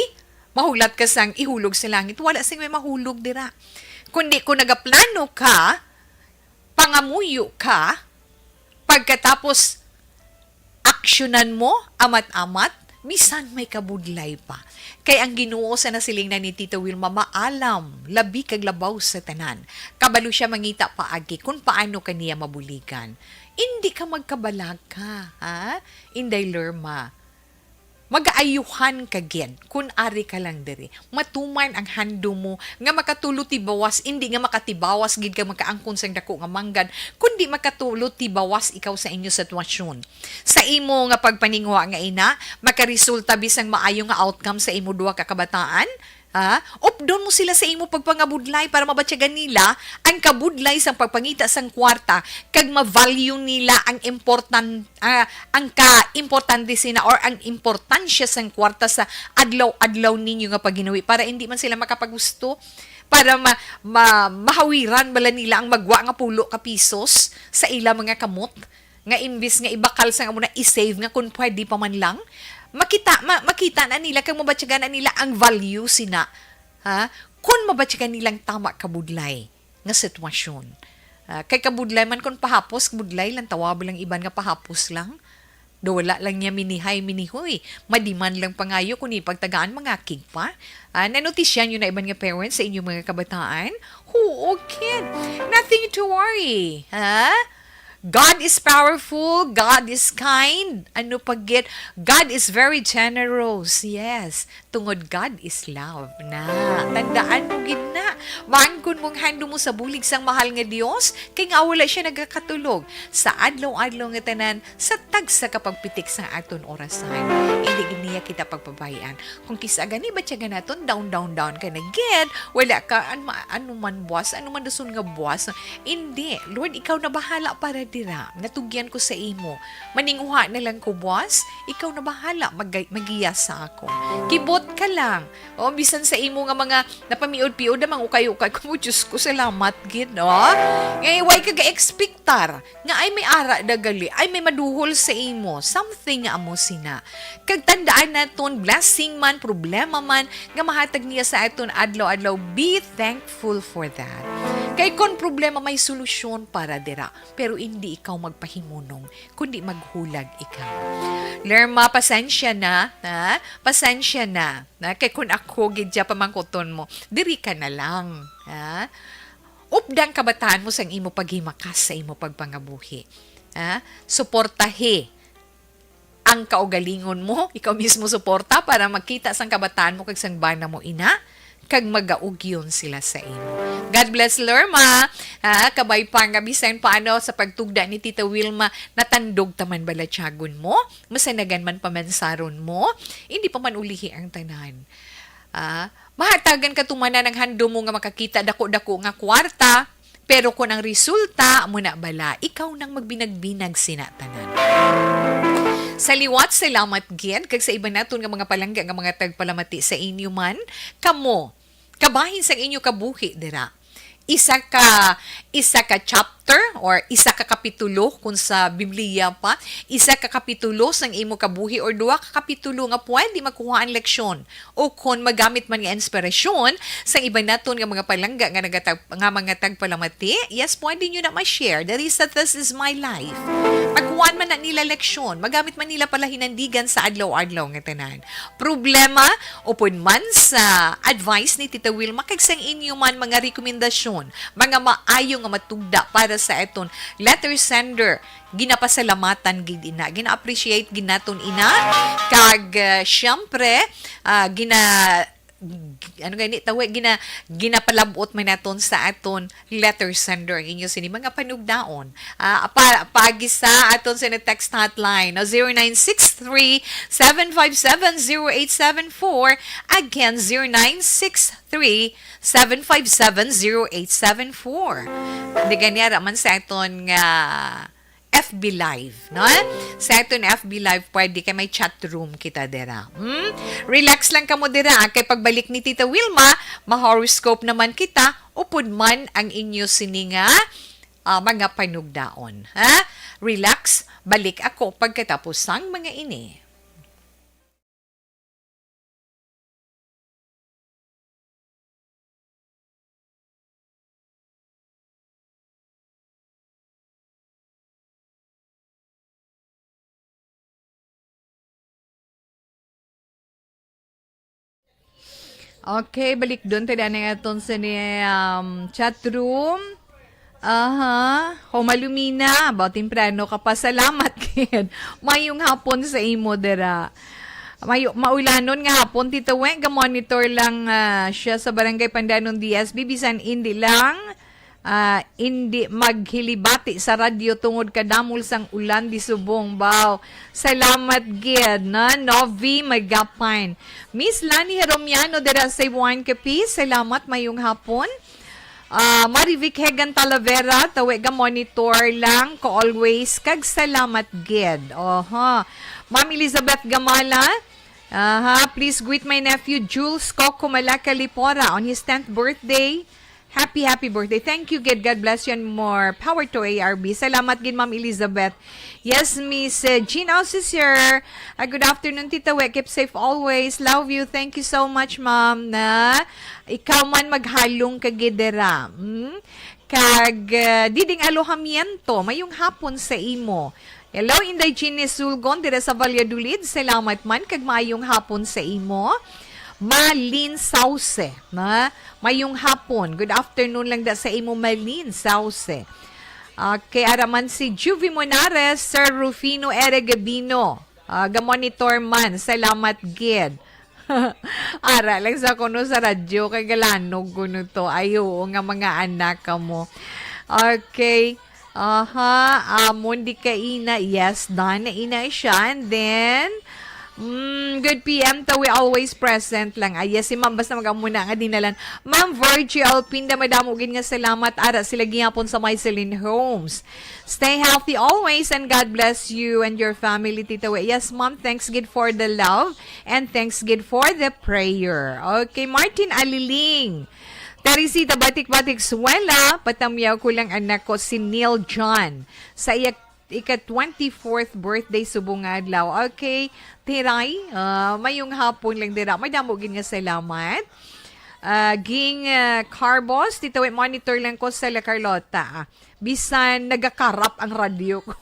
Mahulat ka sang ihulog sa langit, wala sing may mahulog dira. Kundi kung nagaplano ka, pangamuyo ka, Pagkatapos aksyonan mo, amat-amat, bisan may kabudlay pa. Kay ang Ginoo sa nasiling na ni Tita Wilma maalam, labi kag labaw sa tanan. Kabalo siya mangita paagi kung paano kaniya mabuligan. Hindi ka magkabalag ka, ha? Inday Lerma. Mag-aayuhan ka gyan, kung ari ka lang diri. Matuman ang hando mo, nga makatulo ti bawas, hindi nga makatibawas, gid ka makaangkon sang dako nga manggan, kundi makatulo ti bawas ikaw sa inyo sitwasyon. Sa imo nga pagpaningwa nga ina, makaresulta bisang maayo nga outcome sa imo duha ka kabataan, ha? Updon mo sila sa imo pagpangabudlay para mabatyagan nila ang kabudlay sang pagpangita sang kwarta kag ma-value nila ang ang ka-importante sina or ang importansya sang kwarta sa adlaw-adlaw ninyo nga pagginawi para hindi man sila makapagusto para mahawiran bala nila ang magwa nga pulo ka pisos sa ila mga kamot nga imbis nga ibakal sa nga muna i-save nga kung pwede pa man lang makita na nila kung mabatyagan na nila ang value sina, ha? Kung mabatyagan nilang tama kabudlay nga sitwasyon. Kay kabudlay man kung pahapos, kabudlay lang, tawab lang iban nga pahapos lang. Do wala lang niya minihoy. Madiman lang pangayo kung ipagtagaan mga kig pa. Nanotisyan yun na iban nga parents sa inyong mga kabataan. Okay. Nothing to worry. Ha? God is powerful. God is kind. Ano pagget? God is very generous. Yes. Tungod God is love na. Tandaan mo gid na. Maangkon mong hando mo sa bulig sang mahal nga Dios kay nga wala siya nagakatulog sa adlaw-adlaw nga tanan sa tagsa kapagpitik sa aton orasan. Hindi giniya kita pagpabayaan. Kung kisa gani ba tiya ganaton down ka na gid, wala ka ano man buwas, ano man dason nga buwas. Hindi. Lord, ikaw na bahala para dira. Natugyan ko sa imo. Maninguha na lang ko buwas, ikaw na bahala magiya sa ako. Kibot ka lang. O bisan sa imo nga mga napamiod-piod namang ukay-ukay ko, Diyos ko, salamat gid, no? Ngay way ka ga-expectar nga ay may ara dagali, ay may maduhol sa imo, something nga amo sina. Kag tandaan naton blessing man, problema man nga mahatag niya sa aton adlaw-adlaw, be thankful for that. Kay kon problema may solusyon para dira, pero hindi ikaw magpahimunong, kundi maghulag ikaw. Lerma, pasensya na, ha? Pasensya na. Kay kun ako gidya pamangkuton mo, diri ka na lang, ha? Updang kabataan mo sang imo paghimakas sa imo pagpangabuhi. Ha? Suportahe ang kaugalingon mo, ikaw mismo suporta para makita sang kabataan mo kag sang bana mo ina, kag magaugyon sila sa imo. God bless Lerma. Kabay pa nga bisan paano sa pagtugda ni Tita Wilma natandog taman balatyagon mo, masanagan man pamansaron mo, hindi pa man ulihi ang tanan. Mahatagan ka tumana ng hando mo nga makakita dako-dako nga kwarta, pero kung ang resulta mo na bala, ikaw nang magbinag-binag sinatanan. Sa liwat, salamat gid kag sa iba naton nga mga palangga nga mga tagpalamati sa inyo man, kamo kabahin sang inyo kabuhi dira. Isa ka chapter or isa ka kapitulo kung sa Biblia pa, isa ka kapitulo sang imo kabuhi or duha ka kapitulo nga pwede makuha ang leksyon o kung magamit man nga inspirasyon sa iba naton nga mga palangga nga mga tagpalamati, yes, pwede nyo na ma-share. That is that this is my life. Pagkuhan man na nila leksyon, magamit man nila pala hinandigan sa adlaw-adlaw nga tanan. Problema upod man sa advice ni Tita Wilma kag sang inyo man mga rekomendasyon, mga maayo nga matugda para sa eton letter sender, ginapasalamatan gid ina, gina-appreciate ginaton ina kag syempre ginapalabot man naton sa aton letter sender inyo sini mga panugdaon pagi sa aton sa text hotline 0963-757-0874 again 0963-757-0874. Di ganyan man sa aton nga FB Live, no? Sa aton FB Live, pwede kay may chat room kita dira. Relax lang ka mo dira. Kay pagbalik ni Tita Wilma, ma-horoscope naman kita, upod man ang inyo sininga mga panugdaon. Ha? Relax, balik ako pagkatapos sang mga ini. Okay, balik doon. Tada na nga sa ni chat room. Aha, Homalumina, about temprano ka pa. Salamat, kid. Mayong hapon sa imo, dera. Maulanon nga hapon, Tito Weng, monitor lang siya sa Barangay Pandanon DSB, bisan hindi lang, hindi maghilibati sa radyo tungod kadamol sang ulan di subong. Wow, salamat gid na Novi Magapine. Miss Lani Heromiano dera sa Wine Cafe, salamat mayong hapon. Marivic Hegan Talavera, tawi ga monitor lang ko always, kag salamat gid. Oha. Ma'am Elizabeth Gamala, please greet my nephew Jules Coco Malaka Lipora on his 10th birthday. Happy birthday. Thank you, gid. God bless you and more power to ARB. Salamat, gid, Ma'am Elizabeth. Yes, Miss Jean Alciser. Good afternoon, Tita We. Keep safe always. Love you. Thank you so much, Ma'am, na ikaw man maghalong kagidera. Kag diding alohamiento. Mayong hapon sa imo. Hello, Inday Jeannie Sulgon, dira sa Valladolid. Salamat man, kag mayong hapon sa imo. Malin Sauce, na mayong hapon. Good afternoon lang da sa imo, Malin Sauce. Okay, araman si Juvie Monares, Sir Rufino Eregabino. Gamonitor man, salamat gid. Ara lang sa kuno sa radyo, kay galanog kuno to. Ayo nga mga anak ka mo. Okay. Mundi ka ina. Yes, done na ina siya. And then, good PM to, we always present lang. Yes, si ma'am, basta magamuna nga dinalan. Ma'am Virgil, pinda madamugin nga salamat. Ara, sila gihapon sa Myceline Homes. Stay healthy always and God bless you and your family, Tita We. Yes, ma'am, thanks good for the love and thanks good for the prayer. Okay, Martin Aliling. Teresita Batik-Batik Suela, patamyaw ko lang anak ko si Neil John sa ika-24th birthday subong adlaw. Okay, Tiray, mayong hapon lang dira. May damogin nga salamat. Ging Carbos, Tito We, monitor lang ko sa La Carlota. Bisan nagakarap ang radyo ko.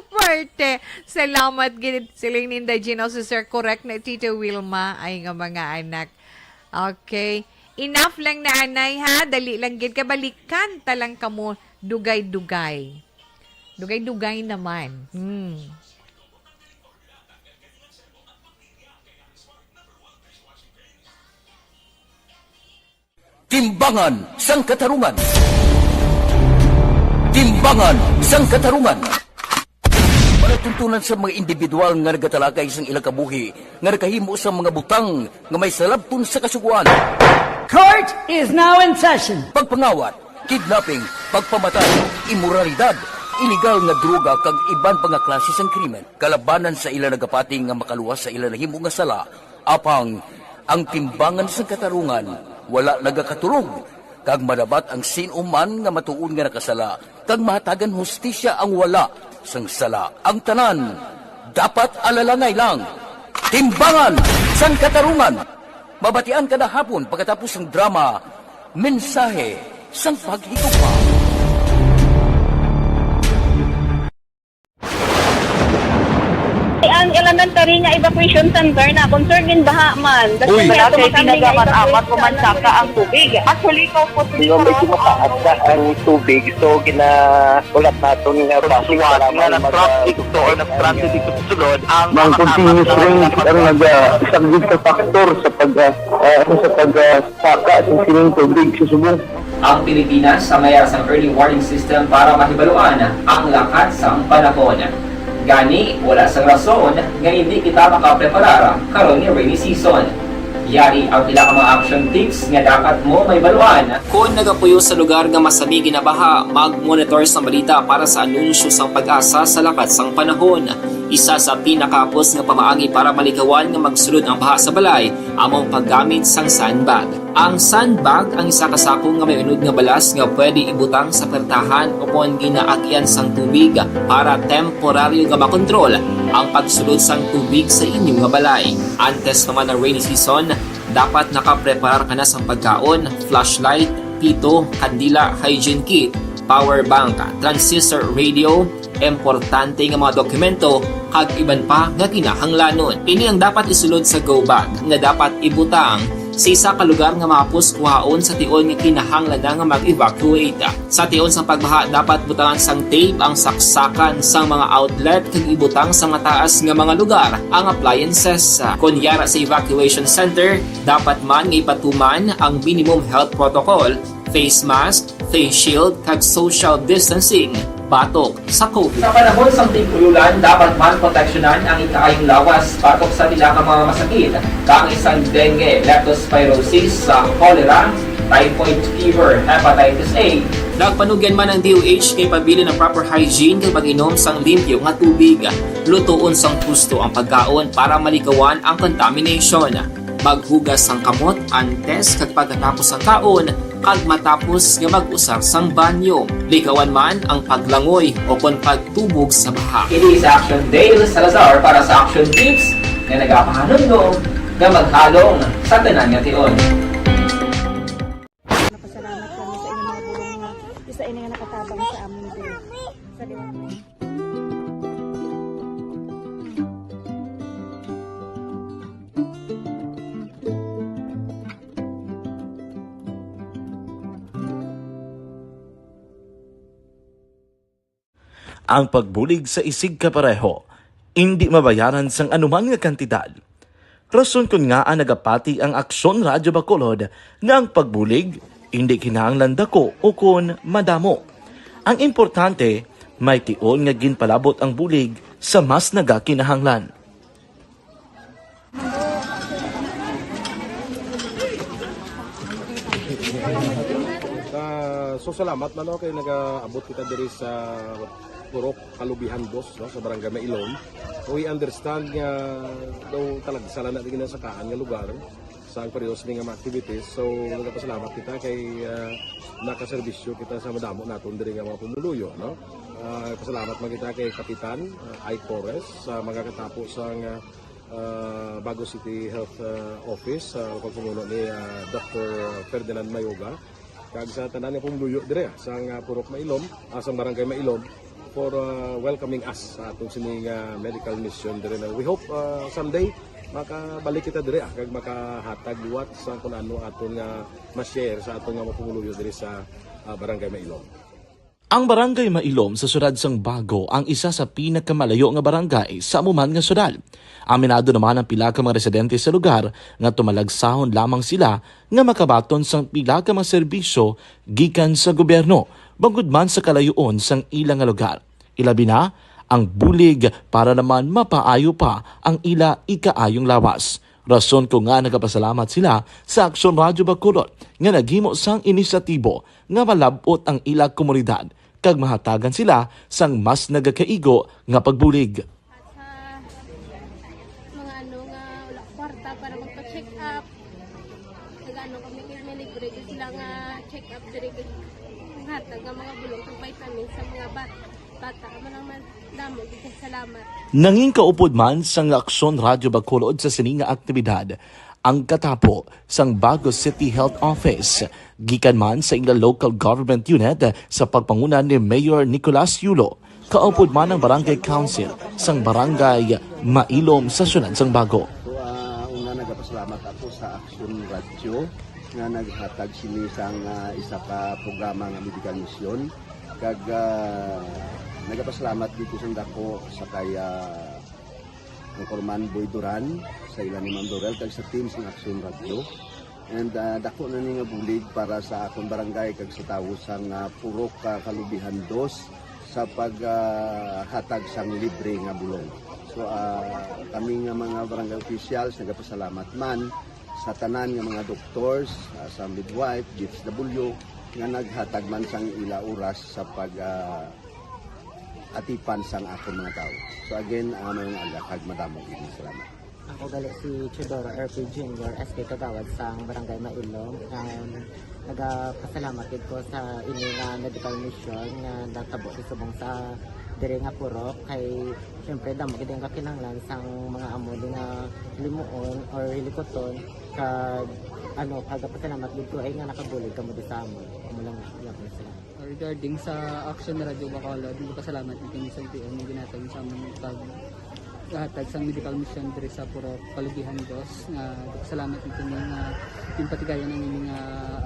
Marte, salamat gid sila ninda Gino Sir, correct na Tito Wilma ay nga mga anak. Okay. Enough lang na anay ha, dali lang gid kabalikan talang kamo dugay-dugay. Dugay-dugay naman. Timbangan sang katarungan. Timbangan sang katarungan. Panatuntunan sa mga individual nga nagatalakay sang ilang kabuhi, nga nakahimo sa mga butang nga may salabton sa kasuguan. Court is now in session. Pagpangawat, kidnapping, pagpamatay, imoralidad, illegal nga droga kag iban pa nga klase sang krimen, kalabanan sa ilang nagapating nga makaluwas sa ilang nahimo nga sala, apang ang timbangan sa katarungan wala nagakatulog, kag madabat ang sinuman nga matuon nga nakasala, kag mahatagan hustisya ang wala sang sala. Ang tanan dapat alalangay lang. Timbangan sang katarungan. Mabatian kada hapon pagkatapos ng drama, mensahe sang paghigugma. Ang elementary nga evacuation center na concern din baha man. Uy, kasi pinagamat-amat kumansaka ang tubig. Actually, ko po medyo mataas na ang tubig. So, ulat natin nga pasuwat nga nag-traffic to or nag-transit dito sa sulod. Ang continuous rain ang nag-subject sa factor sa pagsaka sa sining tubig sa subong. Ang Pilipinas sa mayroon sa early warning system para mahibaluan ang lakat sa panahon. Gani, wala sang rason nga hindi kita makapreparar karon ni rainy season. Yari ang pila ka mga action tips nga dapat mo may baluan. Kung nagapuyo sa lugar nga masabi ginabaha, mag-monitor sa balita para sa anunsyo sang pag-asa sa lakat sang panahon. Isa sa pinakapos nga pamaagi para malikawan nga magsulod ang baha sa balay, among paggamit sang sandbag. Ang sandbag ang isa kasakong nga may unod nga balas nga pwede ibutang sa pertahan upon ginaagyan sang tubig para temporaryo nga makontrol ang pagsulod sang tubig sa inyong nga balay. Antes naman ng rainy season, dapat nakapreparar ka na sang pagkaon, flashlight, pito, kandila, hygiene kit, power bank, transistor radio, importante nga mga dokumento, kag iban pa nga kinahanglanon. Ini ang dapat isulod sa go bag nga dapat ibutang sa isa ka lugar nga mapus kuhaon sa tion nga kinahanglan nga mag-evacuate. Sa tion sang pagbaha dapat butangan sang tape ang saksakan sang mga outlet kag ibutang sa mataas nga mga lugar ang appliances. Kunyara sa evacuation center, dapat man nga ipatuman ang minimum health protocol, face mask, face shield kag social distancing batok sa COVID. Sa panahon sa tigululan, dapat man proteksyonan ang ikaayong lawas batok sa nila ka mga masakit, kang isang dengue, leptospirosis, cholera, typhoid fever, hepatitis A. Nagpanugyan man ang DOH kay pabili ng proper hygiene kay pag-inom sang limpyo nga tubig. Lutuon sang husto ang pagkaon para malikawan ang contamination. Maghugas sang kamot antes kag pagkatapos ang kaon kag matapos nga mag-usar sang banyo. Likawan man ang paglangoy o kon pagtubog sa baha. It is Action Dale Salazar para sa Action Tips na nagapahanong nga maghalong sa tanan nga tion. Napasalamat kami sa inyong mga bulong nga isa ini nga nakatabang sa amin din. Sa diwang. Ang pagbulig sa isig kapareho, hindi mabayaran sang anuman nga kantidad. Rason kun nga nagapati ang Aksyon Radyo Bacolod nga ang pagbulig, hindi kinahanglan dako o kun madamo. Ang importante, may tion nga ginpalabot ang bulig sa mas nagakinahanglan. So salamat man kay nagaabot kita diri sa Purok Kalubihan Boss, no, sa Barangay Mailom. We understand nga daw talaga sala na din sa kaan nga lugar sa periyos ni nga mga activities. So nagapasalamat kita kay nakaserbisyo kita sa madamo naton diri nga mga pumuluyo, no. Pasalamat man kita kay Kapitan I. Torres sa magkakatapos ang Bago City Health Office sa pagpumuno ni Dr. Ferdinand Mayoga kag sa tanan nga pumuluyo dire sa Purok Mailom, sa Barangay Mailom for welcoming us sa atong sining medical mission dire. We hope someday makabalik kita dire kag makahatag liwat sa kun ano aton nga ma-share sa atong nga mapumuluyo dire sa Barangay Mailom. Ang Barangay Mailom sa syudad sang Bago ang isa sa pinakamalayo nga barangay sa amuman nga syudad. Aminado naman ang pila ka mga residente sa lugar nga tumalagsahon lamang sila nga makabaton sang pila ka mga serbisyo gikan sa gobyerno bangod man sa kalayuon sang ilang nga lugar. Ilabi na ang bulig para naman mapaayo pa ang ila ikaayong lawas. Rason ko nga nagapasalamat sila sa Aksyon Radyo Bacolod nga naghimo sang inisyatibo nga malabot ang ila komunidad kag mahatagan sila sang mas nagakaigo nga pagbulig. Mga ano nga wala kwarta para magpa-check up. Nagano kami libre sila nga check up diri kag hatag nga mga bulong kag vitamins sa mga bata man damo kita salamat. Nanging kaupod man sang Aksyon Radyo Bacolod sa sininga aktibidad ang katapo sang Bago City Health Office gikan man sa ila local government unit sa pagpanguna ni Mayor Nicolas Yulo. Kaupod man ang Barangay Council sang Barangay Mailom sa syudad sang Bago. So una nagapasalamat ako sa Aksyon Radyo nga naghatag sini sang isa ka programa nga medical mission kag nagapasalamat dito sa dako sa kaya ang Corman Boy Duran sa ilan ni Ma'am Dorel kag sa team sa Aksyon Radyo. And dako na ni nga bulig para sa akong barangay kag sa tawo sang Purok Kalubihan 2 sa paghatag sang libre nga bulong. So kami nga mga barangay officials nagapasalamat man sa tanan nga mga doctors, sa midwife, DSW nga naghatag man sang ila oras sa atipan sang akong mga tao. So again, mayong agakag madamong salamat. Ako gali si Chidoro RP Jr. SK Kagawad sa Barangay Mailom. Nagapasalamat din ko sa ini nga medical mission nga natabo sa subong sa diri nga Purok kay syempre damo gid ang kakinahanglan sang mga amo nga limuon or hilikoton kag pagapasalamat dito ay nga nakabulig kamo sa amo. Amo lang yapon sila. Regarding sa Aksyon Radyo Bacolod, pasalamat din sa LTO ng ginatag sa aming hatag sa medical mission diri sa Purok Kalugihan Dos nga salamat nito nga yung patigayan ng inyong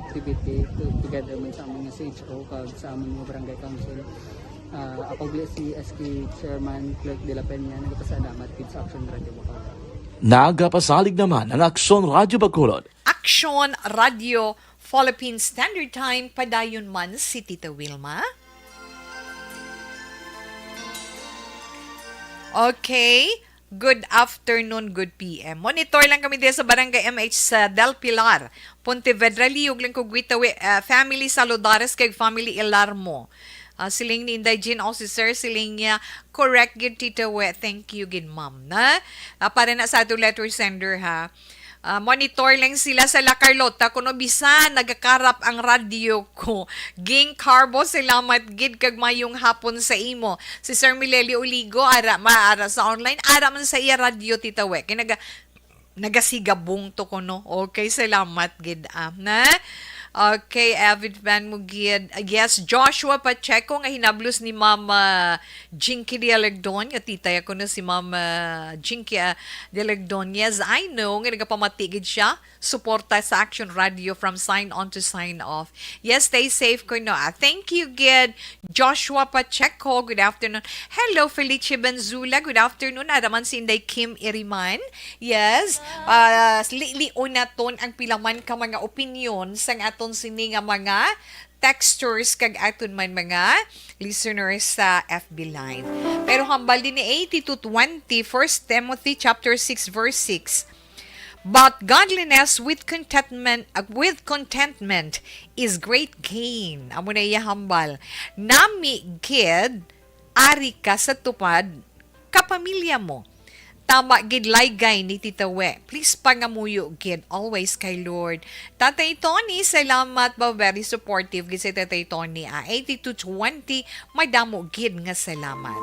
activity together man sa among CHO kag sa among mga barangay council. Ako si SK Chairman Clerk de la Peña nagpasalamat kid sa Action Radio Bacolod. Nagapasalig naman ang Aksyon Radio Bacolod. Action Radio Philippine Standard Time, padayon man si Tita Wilma. Okay, good afternoon, good PM. Monitor lang kami dito sa Barangay MH sa Del Pilar, Pontevedra, Liug lang ko family Saludares kay family Ilarmo. Siling ni Inday Jean Officer, siling niya, correct gid Tita We, thank you gid ma'am. Na, para na sa ato letter sender ha. Monitor lang sila sa La Carlota kuno bisan nagakarap ang radyo ko. Ging Carbo, salamat gid kag mayong hapon sa imo. Si Sir Mileli Uligo maara sa online ara man sa iya radyo Tita We. Kay nagasigabong to kuno. Okay, salamat gid na. Okay, avid fan mo gid. Yes, Joshua Pacheco nga hinablos ni Mama Jinky de Alegdon. Titaya ko na si Mama Jinky de Alegdon. Yes, I know. Nga nagapamatigid siya. Suporta sa Action Radio from sign on to sign off. Yes, stay safe ko no. Thank you, gid. Joshua Pacheco, good afternoon. Hello, Felicia Benzula, good afternoon. Araman si Inday Kim Iriman. Yes, liunaton ang pilaman ka mga opinion sang aton sini nga mga texters kag aton man mga listeners sa FB Line. Pero hambal din ni 80-20, 1 Timothy chapter 6 verse 6. But godliness with contentment is great gain. Amo na iya hambal. Nami gid ari ka sa tupad kapamilya mo. Tama gid laygay ni Tita We. Please pangamuyo gid always kay Lord. Tatay Tony, salamat ba, very supportive gid si Tatay Tony. 80-20, may damo gid nga salamat.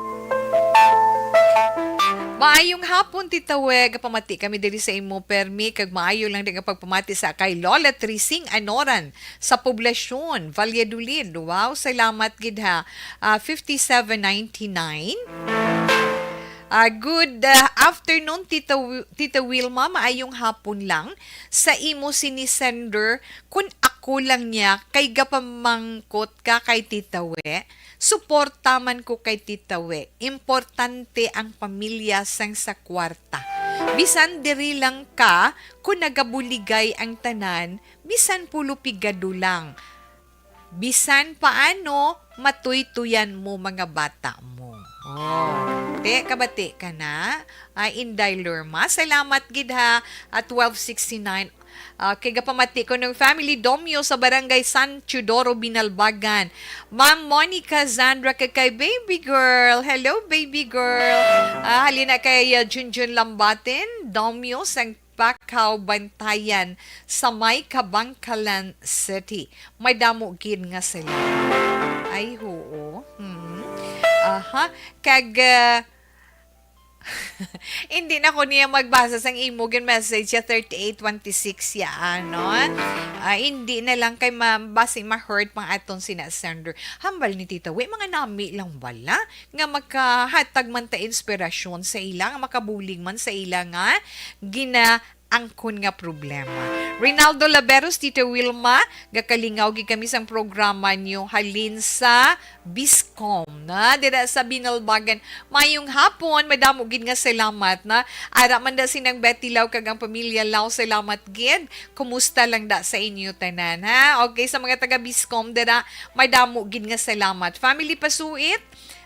Maayong hapon, Tita We. Kapamati kami diri sa imo permi. Kag maayo lang din ang pagpamati sa kay Lola Trising Anoran sa poblasyon, Valladolid. Wow, salamat gid ha. 5799. Good afternoon, Tita Wilma. Maayong hapon lang. Sa imo sinisender, kung ako lang niya, kay gapamangkot ka kay Tita We, suporta man ko kay Tita We. Importante ang pamilya sang sa kwarta. Bisan diri lang ka, kung nagabuligay ang tanan, bisan pulupigado lang. Bisan paano, matuytuyan mo mga bata mo. Kabati ka na. Inday Lurma. Salamat gid ha. At 1269. Kay gapamati ko ng family Domyo sa Barangay San Teodoro, Binalbagan. Ma'am Monica Zandra kay baby girl. Hello, baby girl. Halina kay Junjun Lambatin. Domyo sang Bakaw, Bantayan sa may Kabangkalan City. May damo gid nga sila. Ay, oo. Kag hindi na ko niya magbasa sang imo yung message ya 3826 ya ano. Hindi na lang kay mabasing ma-hurt pang aton sinasender. Hambal ni Tita We, mga nami lang wala nga makahatag man ta inspirasyon sa ila, nga makabulig man sa ila nga angkon nga problema. Rinaldo Laberos, Tita Wilma, gakalingaw gi kami sang programa niyo halin sa Biscom na dira sa Binalbagan. Mayong hapon, madamo gid nga salamat na ara man da sinang Betty Lau kag ang pamilya Lau, salamat gid. Kumusta lang da sa inyo tanan ha? Okay, sa mga taga Biscom dira, madamo gid nga salamat. Family Pasuit,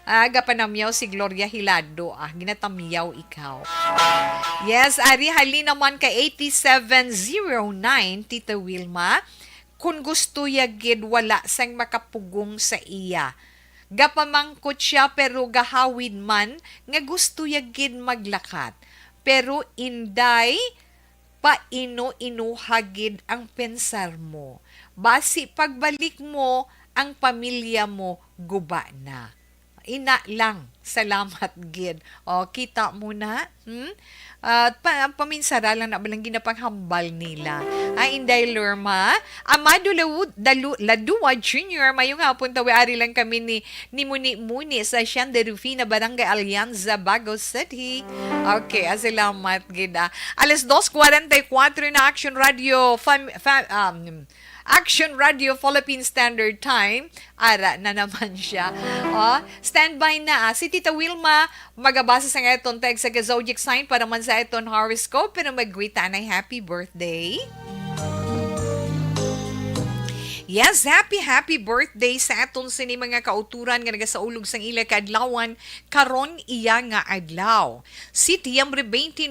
gapanamyaw si Gloria Hilado. Ginatamiyaw ikaw. Yes, ari halin naman ka 8709, Tita Wilma. Kung gusto yagid wala sang makapugong sa iya. Gapamangkot siya pero gahawid man nga gusto yagid maglakat. Pero inday paino-inuhagid ang pensar mo. Basi pagbalik mo, ang pamilya mo guba na. ina lang. Salamat, gid. O, kita mo na. At paminsara lang na balang ginapanghambal nila. Inday Lurma, Amado Ladua Jr., mayong hapon tawi ari lang kami ni Muni-Muni sa Sianda Rufina, Barangay Alianza, Bago City. Okay, salamat, gida. Alas 2:44 na Action Radio Action Radio Philippine Standard Time. Ara na naman siya. Standby na. Si Tita Wilma, magabasa sa ngayon text sa zodiac sign para man sa iton horoscope, pero mag-greet na happy birthday. Yes, happy birthday sa aton sini mga kauturan nga nagasaulog sang ila kadlawan karon iya nga adlaw. Setiembre 29,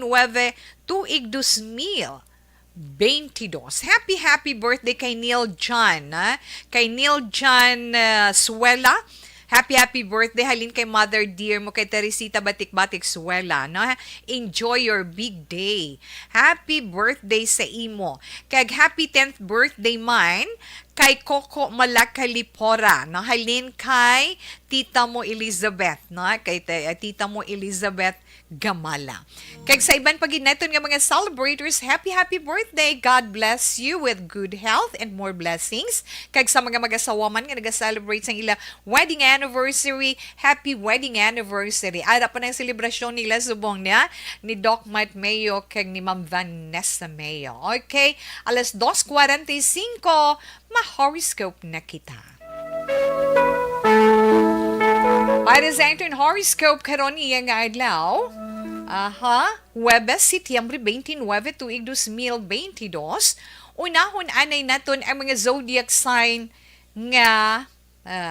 tuig 2022. Happy birthday kay Neil John. Kay Neil John Suela. Happy birthday halin kay Mother Dear mo kay Teresita Batik-Batik Suela. Enjoy your big day. Happy birthday sa imo. Kag happy 10th birthday mine kay Coco Malakalipora. Halin kay tita mo Elizabeth. Kay tita mo Elizabeth Gamala. Kag sa iban paginaton nga mga celebrators, happy birthday. God bless you with good health and more blessings. Kag sa mga mag-asawa man nga nag-celebrate sang ila wedding anniversary, happy wedding anniversary. Ara pa ng selebrasyon nila subong niya ni Doc Mike Mayo kag ni Ma'am Vanessa Mayo. Okay, alas 2:45, ma-horoscope na kita. Para sa ating horoscope karon iya nga adlaw, Huwebes, Setyembre 29, tuig 2022. Unahon anay naton ang mga zodiac sign nga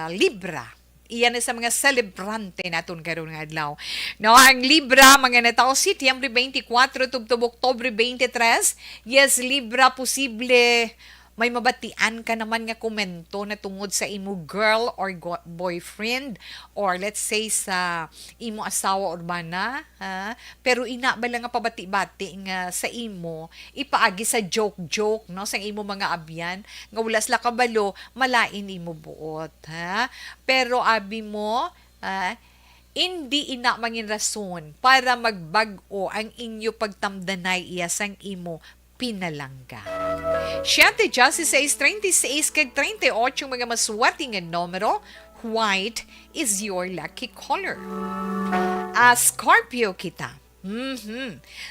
Libra. Iyan na sa mga celebrante naton karon nga adlaw. Ang Libra, mga natao, Setyembre 24, tubtob Oktobre 23. Yes, Libra, posible may mabatian ka naman nga komento na tungod sa imo girl or boyfriend or let's say sa imo asawa or bana, pero ina ba lang nga pabati-bati nga sa imo ipaagi sa joke sa imo mga abyan nga wala sila kabalo malain imo buot, pero abi mo hindi ina mangin rason para magbag-o ang inyo pagtamdanay iya sang imo pinalangga. 7, 16, 36, kag 38 mga maswerte nga numero, white is your lucky color. Scorpio kita.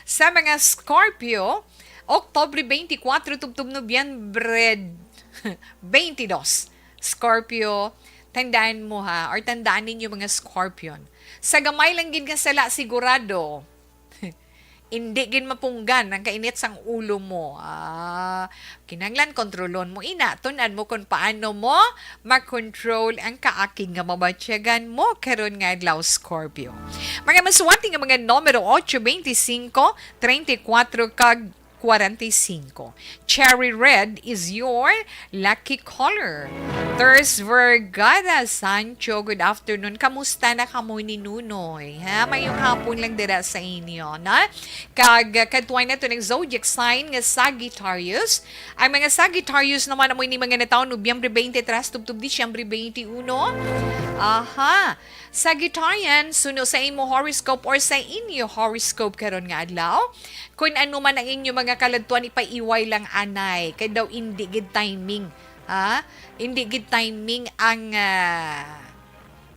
Sa mga Scorpio, Oktobre 24, tubtub Nobyembre 22. Scorpio, tandaan mo or tandaan ninyo mga Scorpion. Sa gamay lang gid nga sala sigurado, hindi gin mapunggan ang kainit sang ulo mo. Kinanglan kontrolon mo ina. Tunan mo kung paano mo makontrol ang kaaking nga mabatsyagan mo karon nga adlaw Scorpio. Mga maswati nga mga numero 8, 25, 34 kag 45. Cherry red is your lucky color. Thurs Vergara Sancho, good afternoon. Kamusta na kamo ni Nunoy? Mayong hapon lang dira sa inyo, na? Kag kadtuay na to ng zodiac sign nga Sagittarius. Ang mga Sagittarius naman amoy ni mga nataon Nobyembre 23 tubtub Disyembre 21. Sagittarian, suno sa imo horoscope or sa inyo horoscope karon nga adlaw. Kung ano man ang inyo mga kaladtuan, ipaiway lang anay. Kaya daw hindi gid timing. Hindi gid timing ang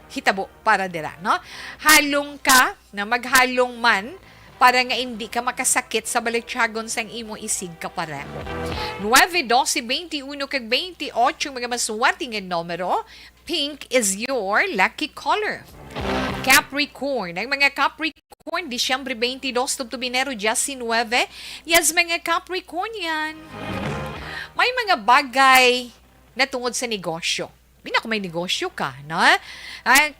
hitabo para dira, no? Halong ka, na maghalong man, para nga hindi ka makasakit sa baliktsagon sang imo isig ka pareho. 9, 12, 21, kag 28, mga maswerte nga numero, pink is your lucky color. Capricorn. Ang mga Capricorn, Disyembre 22, tubtub Enero 19. Yes, mga Capricornian. May mga bagay na tungod sa negosyo. Kung may negosyo ka, no?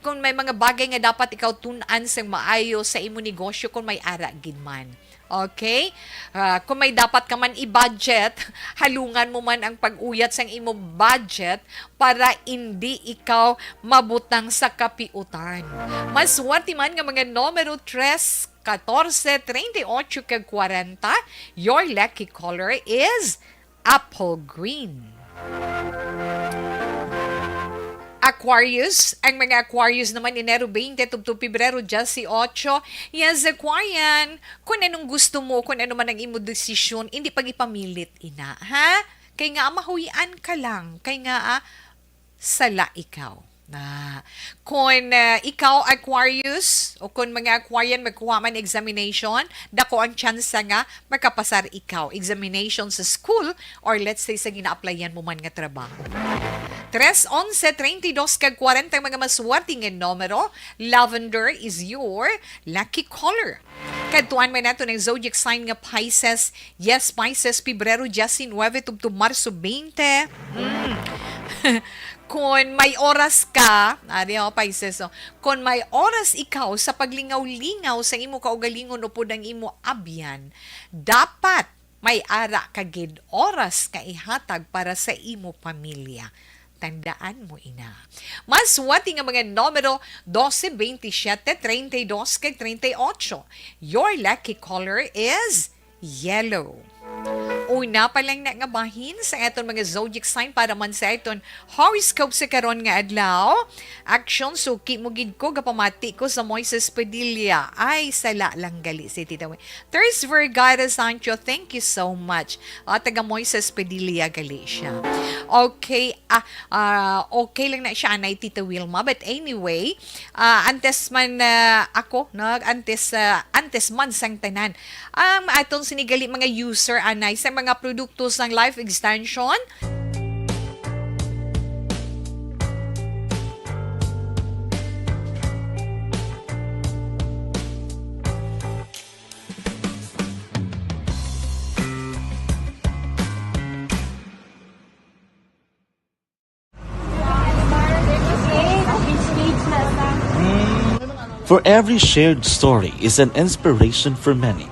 Kung may mga bagay nga dapat ikaw tunan sa maayo sa imo negosyo kung may ara gid man. Okay? Kung may dapat ka man i-budget, halungan mo man ang pag-uyat sang imo budget para hindi ikaw mabutang sa kapiutan. Maswerte man nga mga numero 3, 14, 38, kag 40, your lucky color is apple green. Aquarius, ang mga Aquarius naman Enero 20 to Pebrero 18. Yes, Aquarian, kung anong gusto mo, kung ano man ang imo desisyon, hindi pag-ipamilit ina, ha? Kay nga mahuyan ka lang, kay nga sala ikaw. Kung ikaw Aquarius o kung mga Aquarian magkuha man examination, dako ang chance nga makapasar ikaw examination sa school or let's say sa gina-applyan mo man nga trabaho. 3-11-32 kag 40 mga maswerteng nga numero. Lavender is your lucky color. Kadtuan man nato ng zodiac sign nga Pisces. Yes, Pisces, Pebrero 19 to Marso 20. Kung may oras ka, Pisces, kung may oras ikaw sa paglingaw-lingaw sa imo kaugalingon o ang imo abyan, dapat may ara kagid oras ka ihatag para sa imo pamilya. Tandaan mo ina. Mas wati nga mga numero 12, 27, 32, kag 38. Your lucky color is yellow. Una pa lang na nga bahin sa aton mga zodiac sign para man sa aton horoscope sa karon nga adlaw. Action, suki mo gid ko gapamati ko sa Moises Padilla. Ay, sala lang gali si Tita Wen. Thirst Vergara Sancho, thank you so much. Taga Moises Padilla gali siya. Okay, okay lang na siya anay Tita Wilma. But anyway, antes man ako, antes man sang tanan. Aton sinigali mga user anay sa mga produkto ng life extension. For every shared story is an inspiration for many.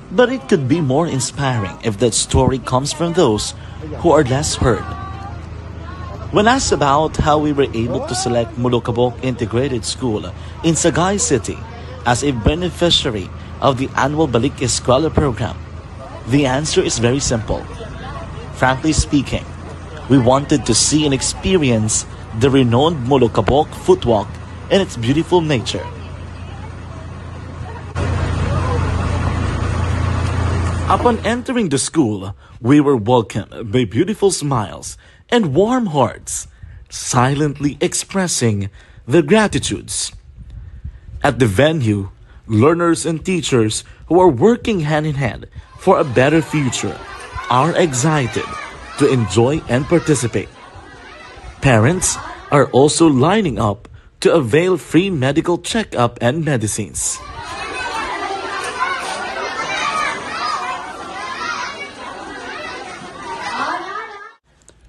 But it could be more inspiring if that story comes from those who are less heard. When asked about how we were able to select Mulukabok Integrated School in Sagay City as a beneficiary of the annual Balik Eskwela program, the answer is very simple. Frankly speaking, we wanted to see and experience the renowned Mulukabok footwalk in its beautiful nature. Upon entering the school, we were welcomed by beautiful smiles and warm hearts, silently expressing their gratitudes. At the venue, learners and teachers who are working hand in hand for a better future are excited to enjoy and participate. Parents are also lining up to avail free medical checkup and medicines.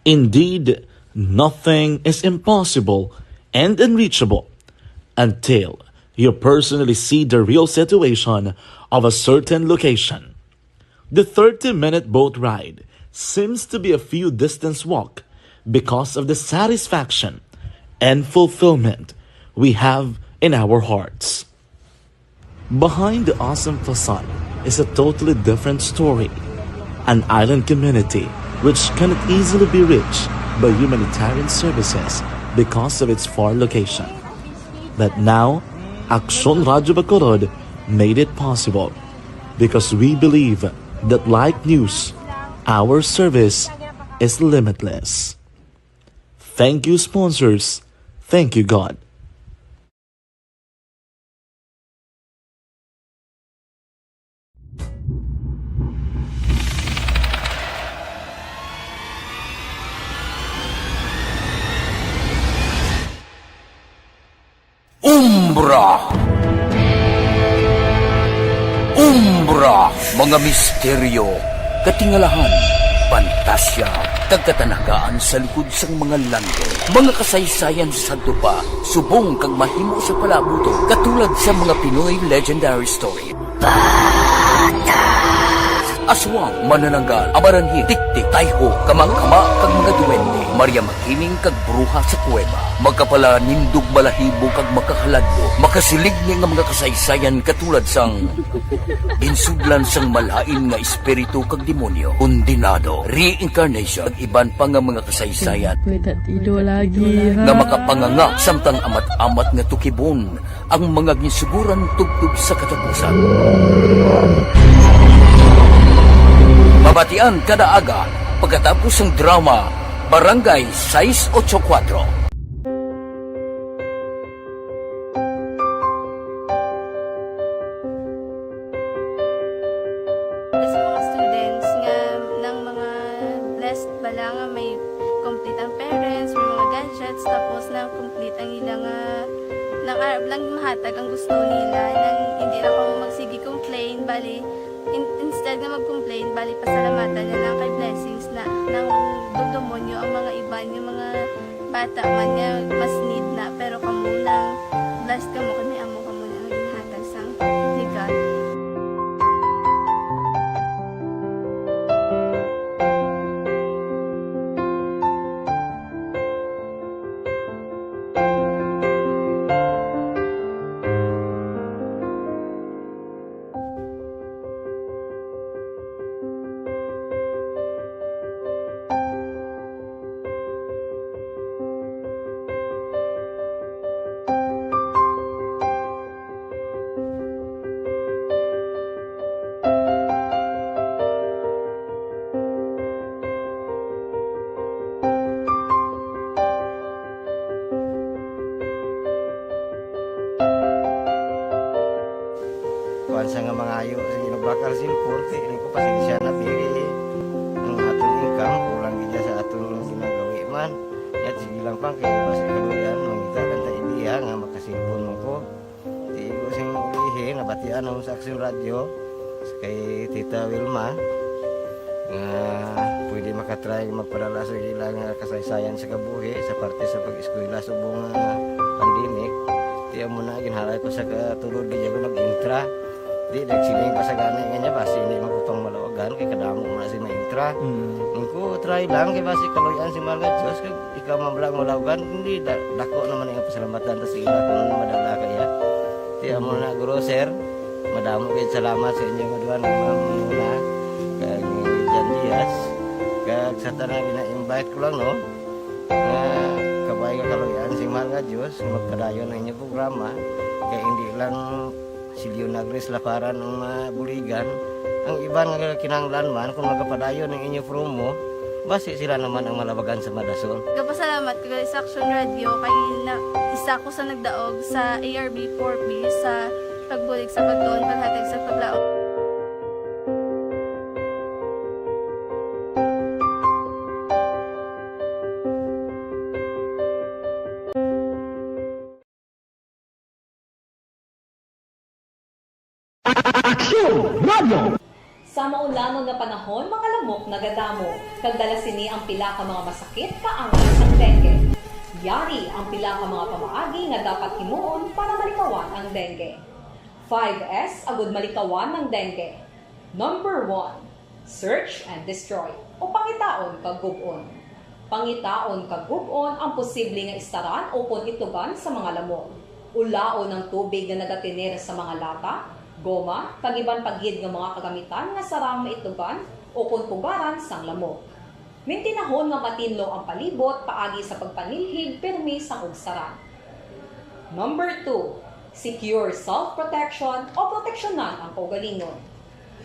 Indeed, nothing is impossible and unreachable until you personally see the real situation of a certain location. The 30-minute boat ride seems to be a few distance walk because of the satisfaction and fulfillment we have in our hearts. Behind the awesome facade is a totally different story. An island community which cannot easily be reached by humanitarian services because of its far location. But now, Aksyon Radyo Bacolod made it possible because we believe that like news, our service is limitless. Thank you, sponsors. Thank you, God. Umbra, mga misteryo, katingalahan, pantasya, kagkatanagaan sa likod sang mga lando, mga kasaysayan sa dupa, subong kag mahimo sa palabuto, katulad sa mga Pinoy legendary story. aswang, manananggal, amaranhin, tiktik, tayho, kamang-kama, kag mga duwende, Maria Makining kag bruha sa kuweba. Magkapala nindog balahibo kag makahaladlo, makasilig niya nga mga kasaysayan katulad sang ginsudlan sang malain nga espiritu kag demonyo, kondinado, reincarnation, kag iban pa nga mga kasaysayan nga makapanganga samtang amat-amat nga tukibon ang mga ginsuguran tugtog sa katapusan. Mabatian kada aga pagkatapos ng drama Barangay 684. Sa mga students nga ng mga blessed bala nga may complete ang parents, may mga gadgets, tapos na complete ang ilang lang mahatag ang gusto nila nang hindi na ako magsigi complain bali instead nga mag-complain bali pasalamatan na lang kay blessings na nang dudumonyo ang mga iban yung mga bata man nga mas need na pero kamo lang blessed kamo kani amo kamo na naging hatag sang ni God. Sa nga mga ayo sa ginabakal silpur kay ini ko pasensya na diri ang atong income kulang gid sa atong ginagawi man at sige lang pang kay basta kaluyan mangita kan ta ideya nga makasilpon mo ko di ko sing ihi nabatian ang sa Aksyon Radio kay Tita Wilma nga pwede makatry magpadala sa ilang kasaysayan sa kabuhi sa parte sa pag-eskwela subong pandemic di mo na ginhalay ko sa katulod gid ko nag-intra. Di nagsiling pa sa gani nga niya basi hindi magupang malawagan kay kadamo mo na si maintra. Ningko try lang kay basi kaluyan si mga Diyos kay ikaw mablang malawagan hindi dako naman ang pasalamatan ta sa ila kung madala kaya. Di amo na guro sir. Madamo kay salamat sa inyo maduan muna kag Jan Diaz kag sa tanan gina-invite ko lang no. Kabay ka kaluyan si mga Diyos magpadayon ang inyong programa kay hindi lang si Leonagres laparan ng buligan ang iban nga kinahanglan man kung magapadayon ng inyo promo basi sila naman ang malabagan sa Madasol. Kapasalamat ko sa Aksyon Radio kay isa ko sa nagdaog sa ARB 4B sa pagbulig sa pagtuon paghatag sa paglaom. Aksyon Radio! Sa maulamang nga panahon, mga lamok nagadamo. Kagdala sini ang pila ka mga masakit kaangay sang dengue. Yari ang pila ka mga pamaagi nga dapat himuon para malikawan ang dengue. 5S agud malikawan ng dengue. Number 1, search and destroy o pangitaon kag gub-on. Pangitaon kag gub-on ang posible nga istaran o pon itugan sa mga lamok. Ulaon ng tubig nga nagatinir sa mga lata, goma, kagiban paghid ng mga kagamitan nga sarang maitugan o kunpugaran sang lamok. Mintinahon nga matinlo ang palibot paagi sa pagpanilhig permi sang ugsaran. Number 2, secure self-protection o proteksyonan ang kaugalingon.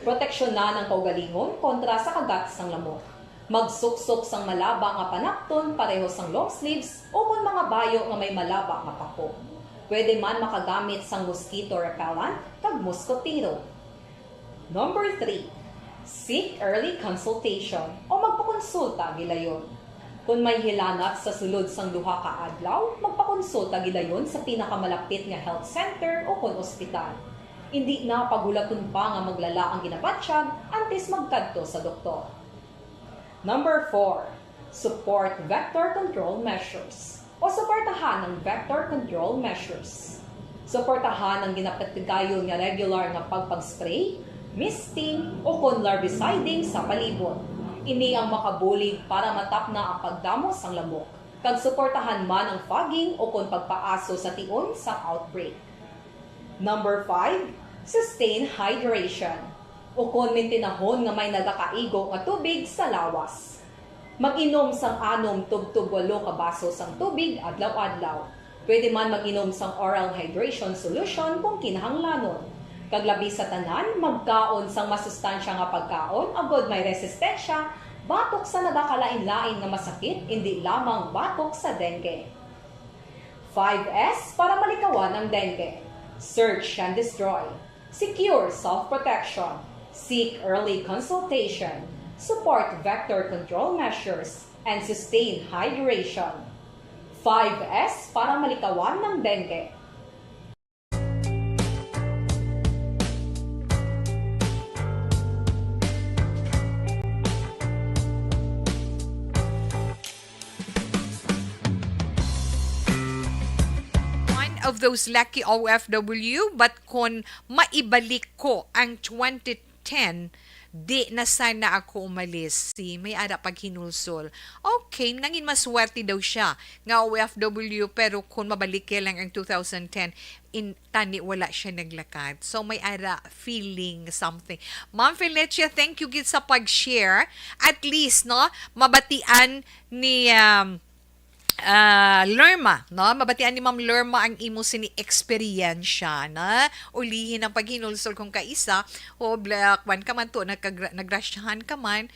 Proteksyonan ang kaugalingon kontra sa kagat sang lamok. Magsuksok sang malaba nga panakton pareho sang long sleeves o kung mga bayo nga may malaba nga pako. Pwede man makagamit sang mosquito repellent kag mosquitero. Number 3, seek early consultation o magpakonsulta gilayon. Kung may hilanat sa sulod sang duha ka adlaw, magpakonsulta gilayon sa pinakamalapit nga health center o kon ospital. Hindi na pagulaton pa nga maglala ang ginabatsyag antes magkadto sa doktor. Number 4, support vector control measures o suportahan ng vector control measures. Suportahan ang ginapatigayon nga regular nga pagpag-spray, misting o kon larviciding sa palibot. Ini ang makabulig para matapna ang pagdamos sang lamok, kag suportahan man ang fogging o kon pagpaaso sa tion sa outbreak. Number 5, sustain hydration o kon mintinahon nga may nagakaigo nga tubig sa lawas. Mag-inom sang 6 tubtub 8 ka baso sang tubig adlaw-adlaw. Pwede man mag-inom sang oral hydration solution kung kinahanglanon. Kaglabi sa tanan, magkaon sang masustansya nga pagkaon, agod may resistensya, batok sa nagakalain-lain nga masakit, hindi lamang batok sa dengue. 5S para malikawan ang dengue. Search and destroy. Secure self-protection. Seek early consultation. Support vector control measures. And sustain hydration. 5S para malikawan ng dengue. Of those lucky OFW, but kung maibalik ko ang 2010, di na sana ako umalis. Si may ada pag hinulsol. Okay, nangin maswerte daw siya nga OFW, pero kung mabalik lang ang 2010, tani wala siya naglakad. So may ara feeling something. Ma'am Felicia, thank you gid sa pag-share. At least, no, mabatian ni Lerma, no? Mabatian ni Ma'am Lerma ang imo sini eksperyensya na ulihin ang paghinulsol kung kaisa o black one ka man to nagrasyahan ka man,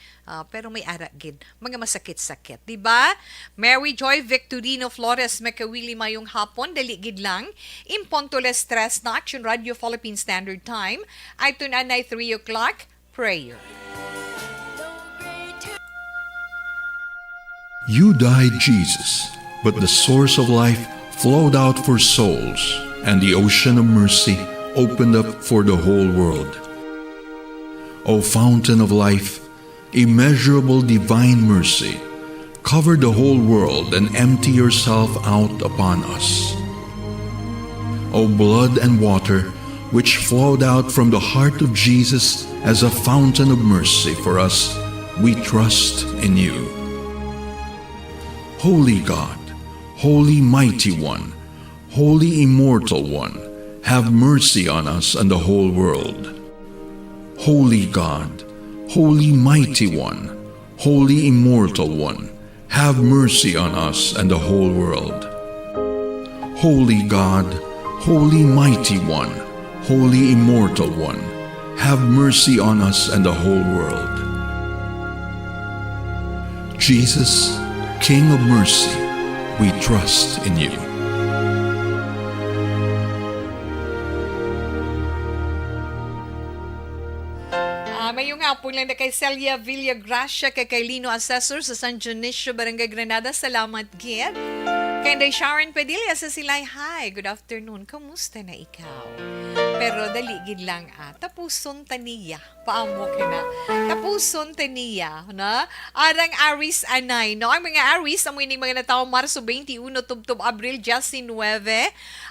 pero may ara gid mga masakit-sakit, di ba? Mary Joy Victorino Flores Makawili mayong hapon, dali gid lang imponto les stress na Action Radio Philippine Standard Time ay tunanay 3 o'clock prayer. You died, Jesus, but the source of life flowed out for souls, and the ocean of mercy opened up for the whole world. O fountain of life, immeasurable divine mercy, cover the whole world and empty yourself out upon us. O blood and water, which flowed out from the heart of Jesus as a fountain of mercy for us, we trust in you. Holy God, Holy Mighty One, Holy Immortal One, have mercy on us and the whole world. Holy God, Holy Mighty One, Holy Immortal One, have mercy on us and the whole world. Holy God, Holy Mighty One, Holy Immortal One, have mercy on us and the whole world. Jesus, King of mercy, we trust in you. Mayong hapon lang na kay Celia Villagracia, kay Lino Assessor sa San Dionisio, Barangay Granada. Salamat, Gid. Kay Sharon Padilla sa Silay. Hi, good afternoon. Kamusta na ikaw? Pero daligid lang tapuson taniya. Paamo ka na. Tapuson taniya. Na? Arang Aris Anay. No? Ang mga Aris, ang mga natao Marso 21, tubtob Abril 19,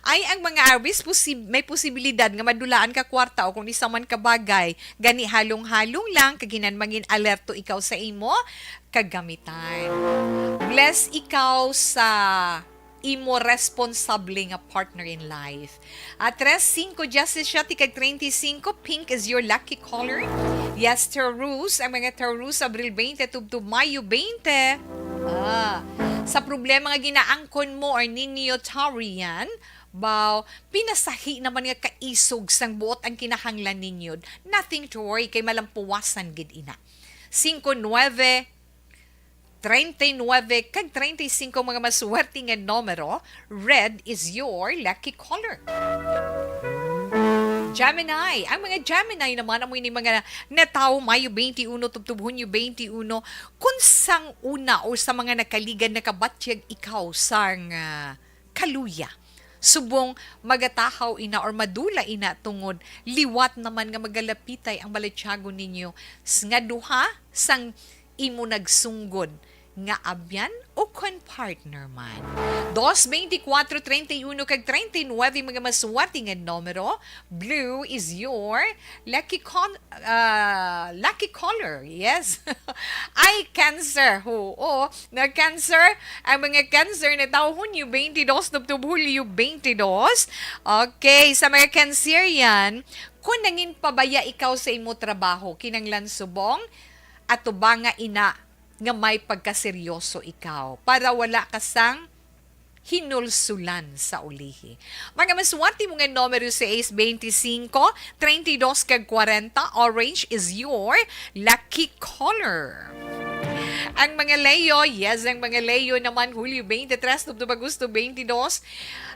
ay ang mga Aris may posibilidad nga madulaan ka kwarta o kung isa man kabagay. Gani halong-halong lang, kaginan mangin alerto ikaw sa imo, kagamitan. Bless ikaw sa imo responsable nga partner in life. At 3-5 Justice siya, tikag 35, pink is your lucky color. Yes, Taurus, ang mga Taurus, Abril 20, tubtub Mayo 20. Sa problema nga ginaangkon mo or ninyo Taurian, pinasahi naman nga kaisog sang buot ang kinahanglan ninyo. Nothing to worry, kay malampuwasan gid ina. 5-9, 39 kag 35 mga maswerte nga numero, red is your lucky color. Gemini. Ang mga Gemini naman, amoy ni mga natao Mayo 21, tubtub Hunyo 21, kung sang una o sa mga nakaligan na kabatyag ikaw sang kaluya. Subong magatahaw ina or madula ina tungod liwat naman nga magalapitay ang balatsyago ninyo nga duha sang imo nagsunggod nga abyan o kon partner man. 224-31 kag 39 mga maswati nga numero. Blue is your lucky color. Yes. Ay, Cancer. Oo, na Cancer. Ang mga Cancer na tao Hunyo 22, Hulyo 22. Okay, sa mga Cancerian, kung nangin pabaya ikaw sa imo trabaho, kinanglan subong, ato ba nga ina nga may pagkaseryoso ikaw para wala ka sang hinulsulan sa ulihi. Mga maswati mo nga numero sa Ace 25, 32 kag 40, orange is your lucky color. Ang mga Leo, yes, ang mga Leo naman, Hulyo 23, Agosto 22,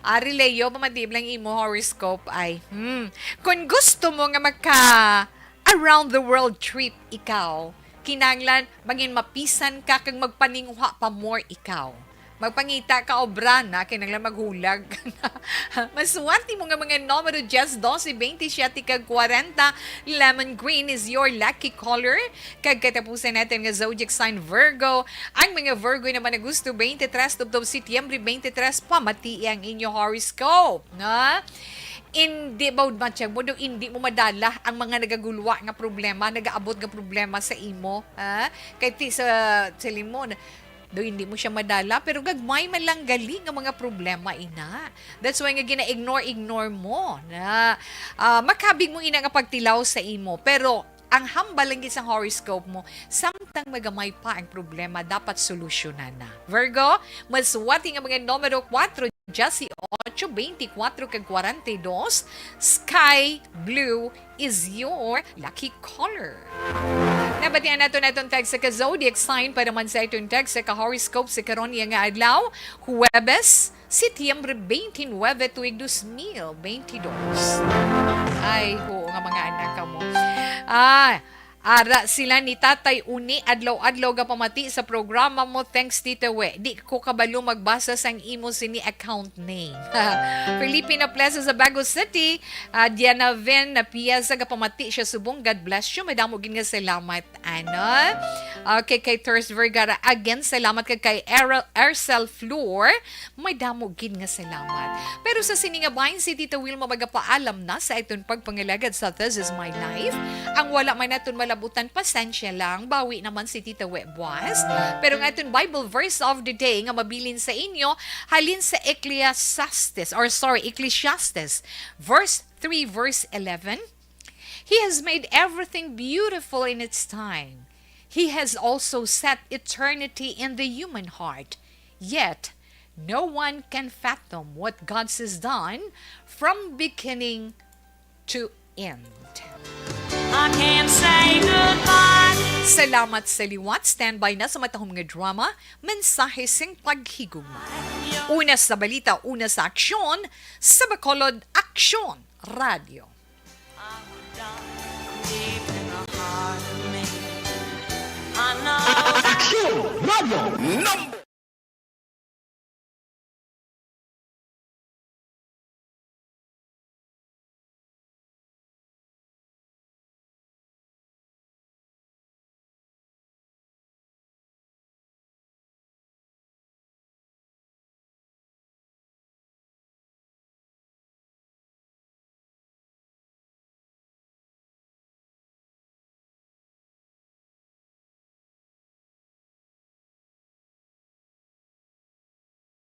Ari Leo, pamadib lang imo horoscope ay, kung gusto mo nga around the world trip ikaw, kinanglan, maging mapisan ka kang magpaningwa pa more ikaw. Magpangita ka obra na, kinanglan maghulag. Maswati mo nga mga numero 10, 12, 27, kag 40. Lemon green is your lucky color. Kag katapusan natin nga zodiac sign Virgo. Ang mga Virgo naman na gusto 23, Setyembre 23, pamati ang inyo horoscope. Na? Hindi ba matiyag mo, hindi mo madala ang mga nagagulwa nga problema, nagaabot nga problema sa imo. Kahit sa limon, hindi mo siya madala, pero gagmay man lang galing ang mga problema, ina. That's why nga gina-ignore mo. Na, makabig mo ina nga pagtilaw sa imo, pero ang hambal lang isang horoscope mo, samtang magamay pa ang problema, dapat solusyonan na. Virgo, maswati nga mga numero 4, Jesse 8, 24 kag 42, sky blue is your lucky color. Nabatian nato natong tag sa ka-zodiac sign para man sa itong tag sa ka-horoscope sa karon nga adlaw, Huwebes, Setyembre 29, tuig 2022. Ay, oo nga mga anak mo. Ara sila ni Tatay Uni adlaw-adlaw ga pamati sa programa mo, thanks Tita We. Di ko kabalo magbasa sang imo sini account name. Filipina Plaza sa Bago City, Diana Ven na piyasa ga pamati siya subong. God bless you. Madamo gid nga salamat ana. Okay, kay Thurs Vergara again salamat kay Ercel Floor. Madamo gid nga salamat. Pero sa sini nga bahin si Tita Wilma magapaalam na sa iton pagpangalagad sa This Is My Life. Ang wala man naton malabutan, pasensya lang, bawi naman si Tita Webwas. Pero nga itong Bible verse of the day nga mabilin sa inyo, halin sa Ecclesiastes, verse 3, verse 11. He has made everything beautiful in its time. He has also set eternity in the human heart. Yet, no one can fathom what God has done from beginning to end. I can't say goodbye. Salamat sa liwat. Standby na sa matahong nga drama, mensahe sing paghigugma. Una sa balita, una sa aksyon, sa Bacolod Aksyon Radio. Aksyon Radio!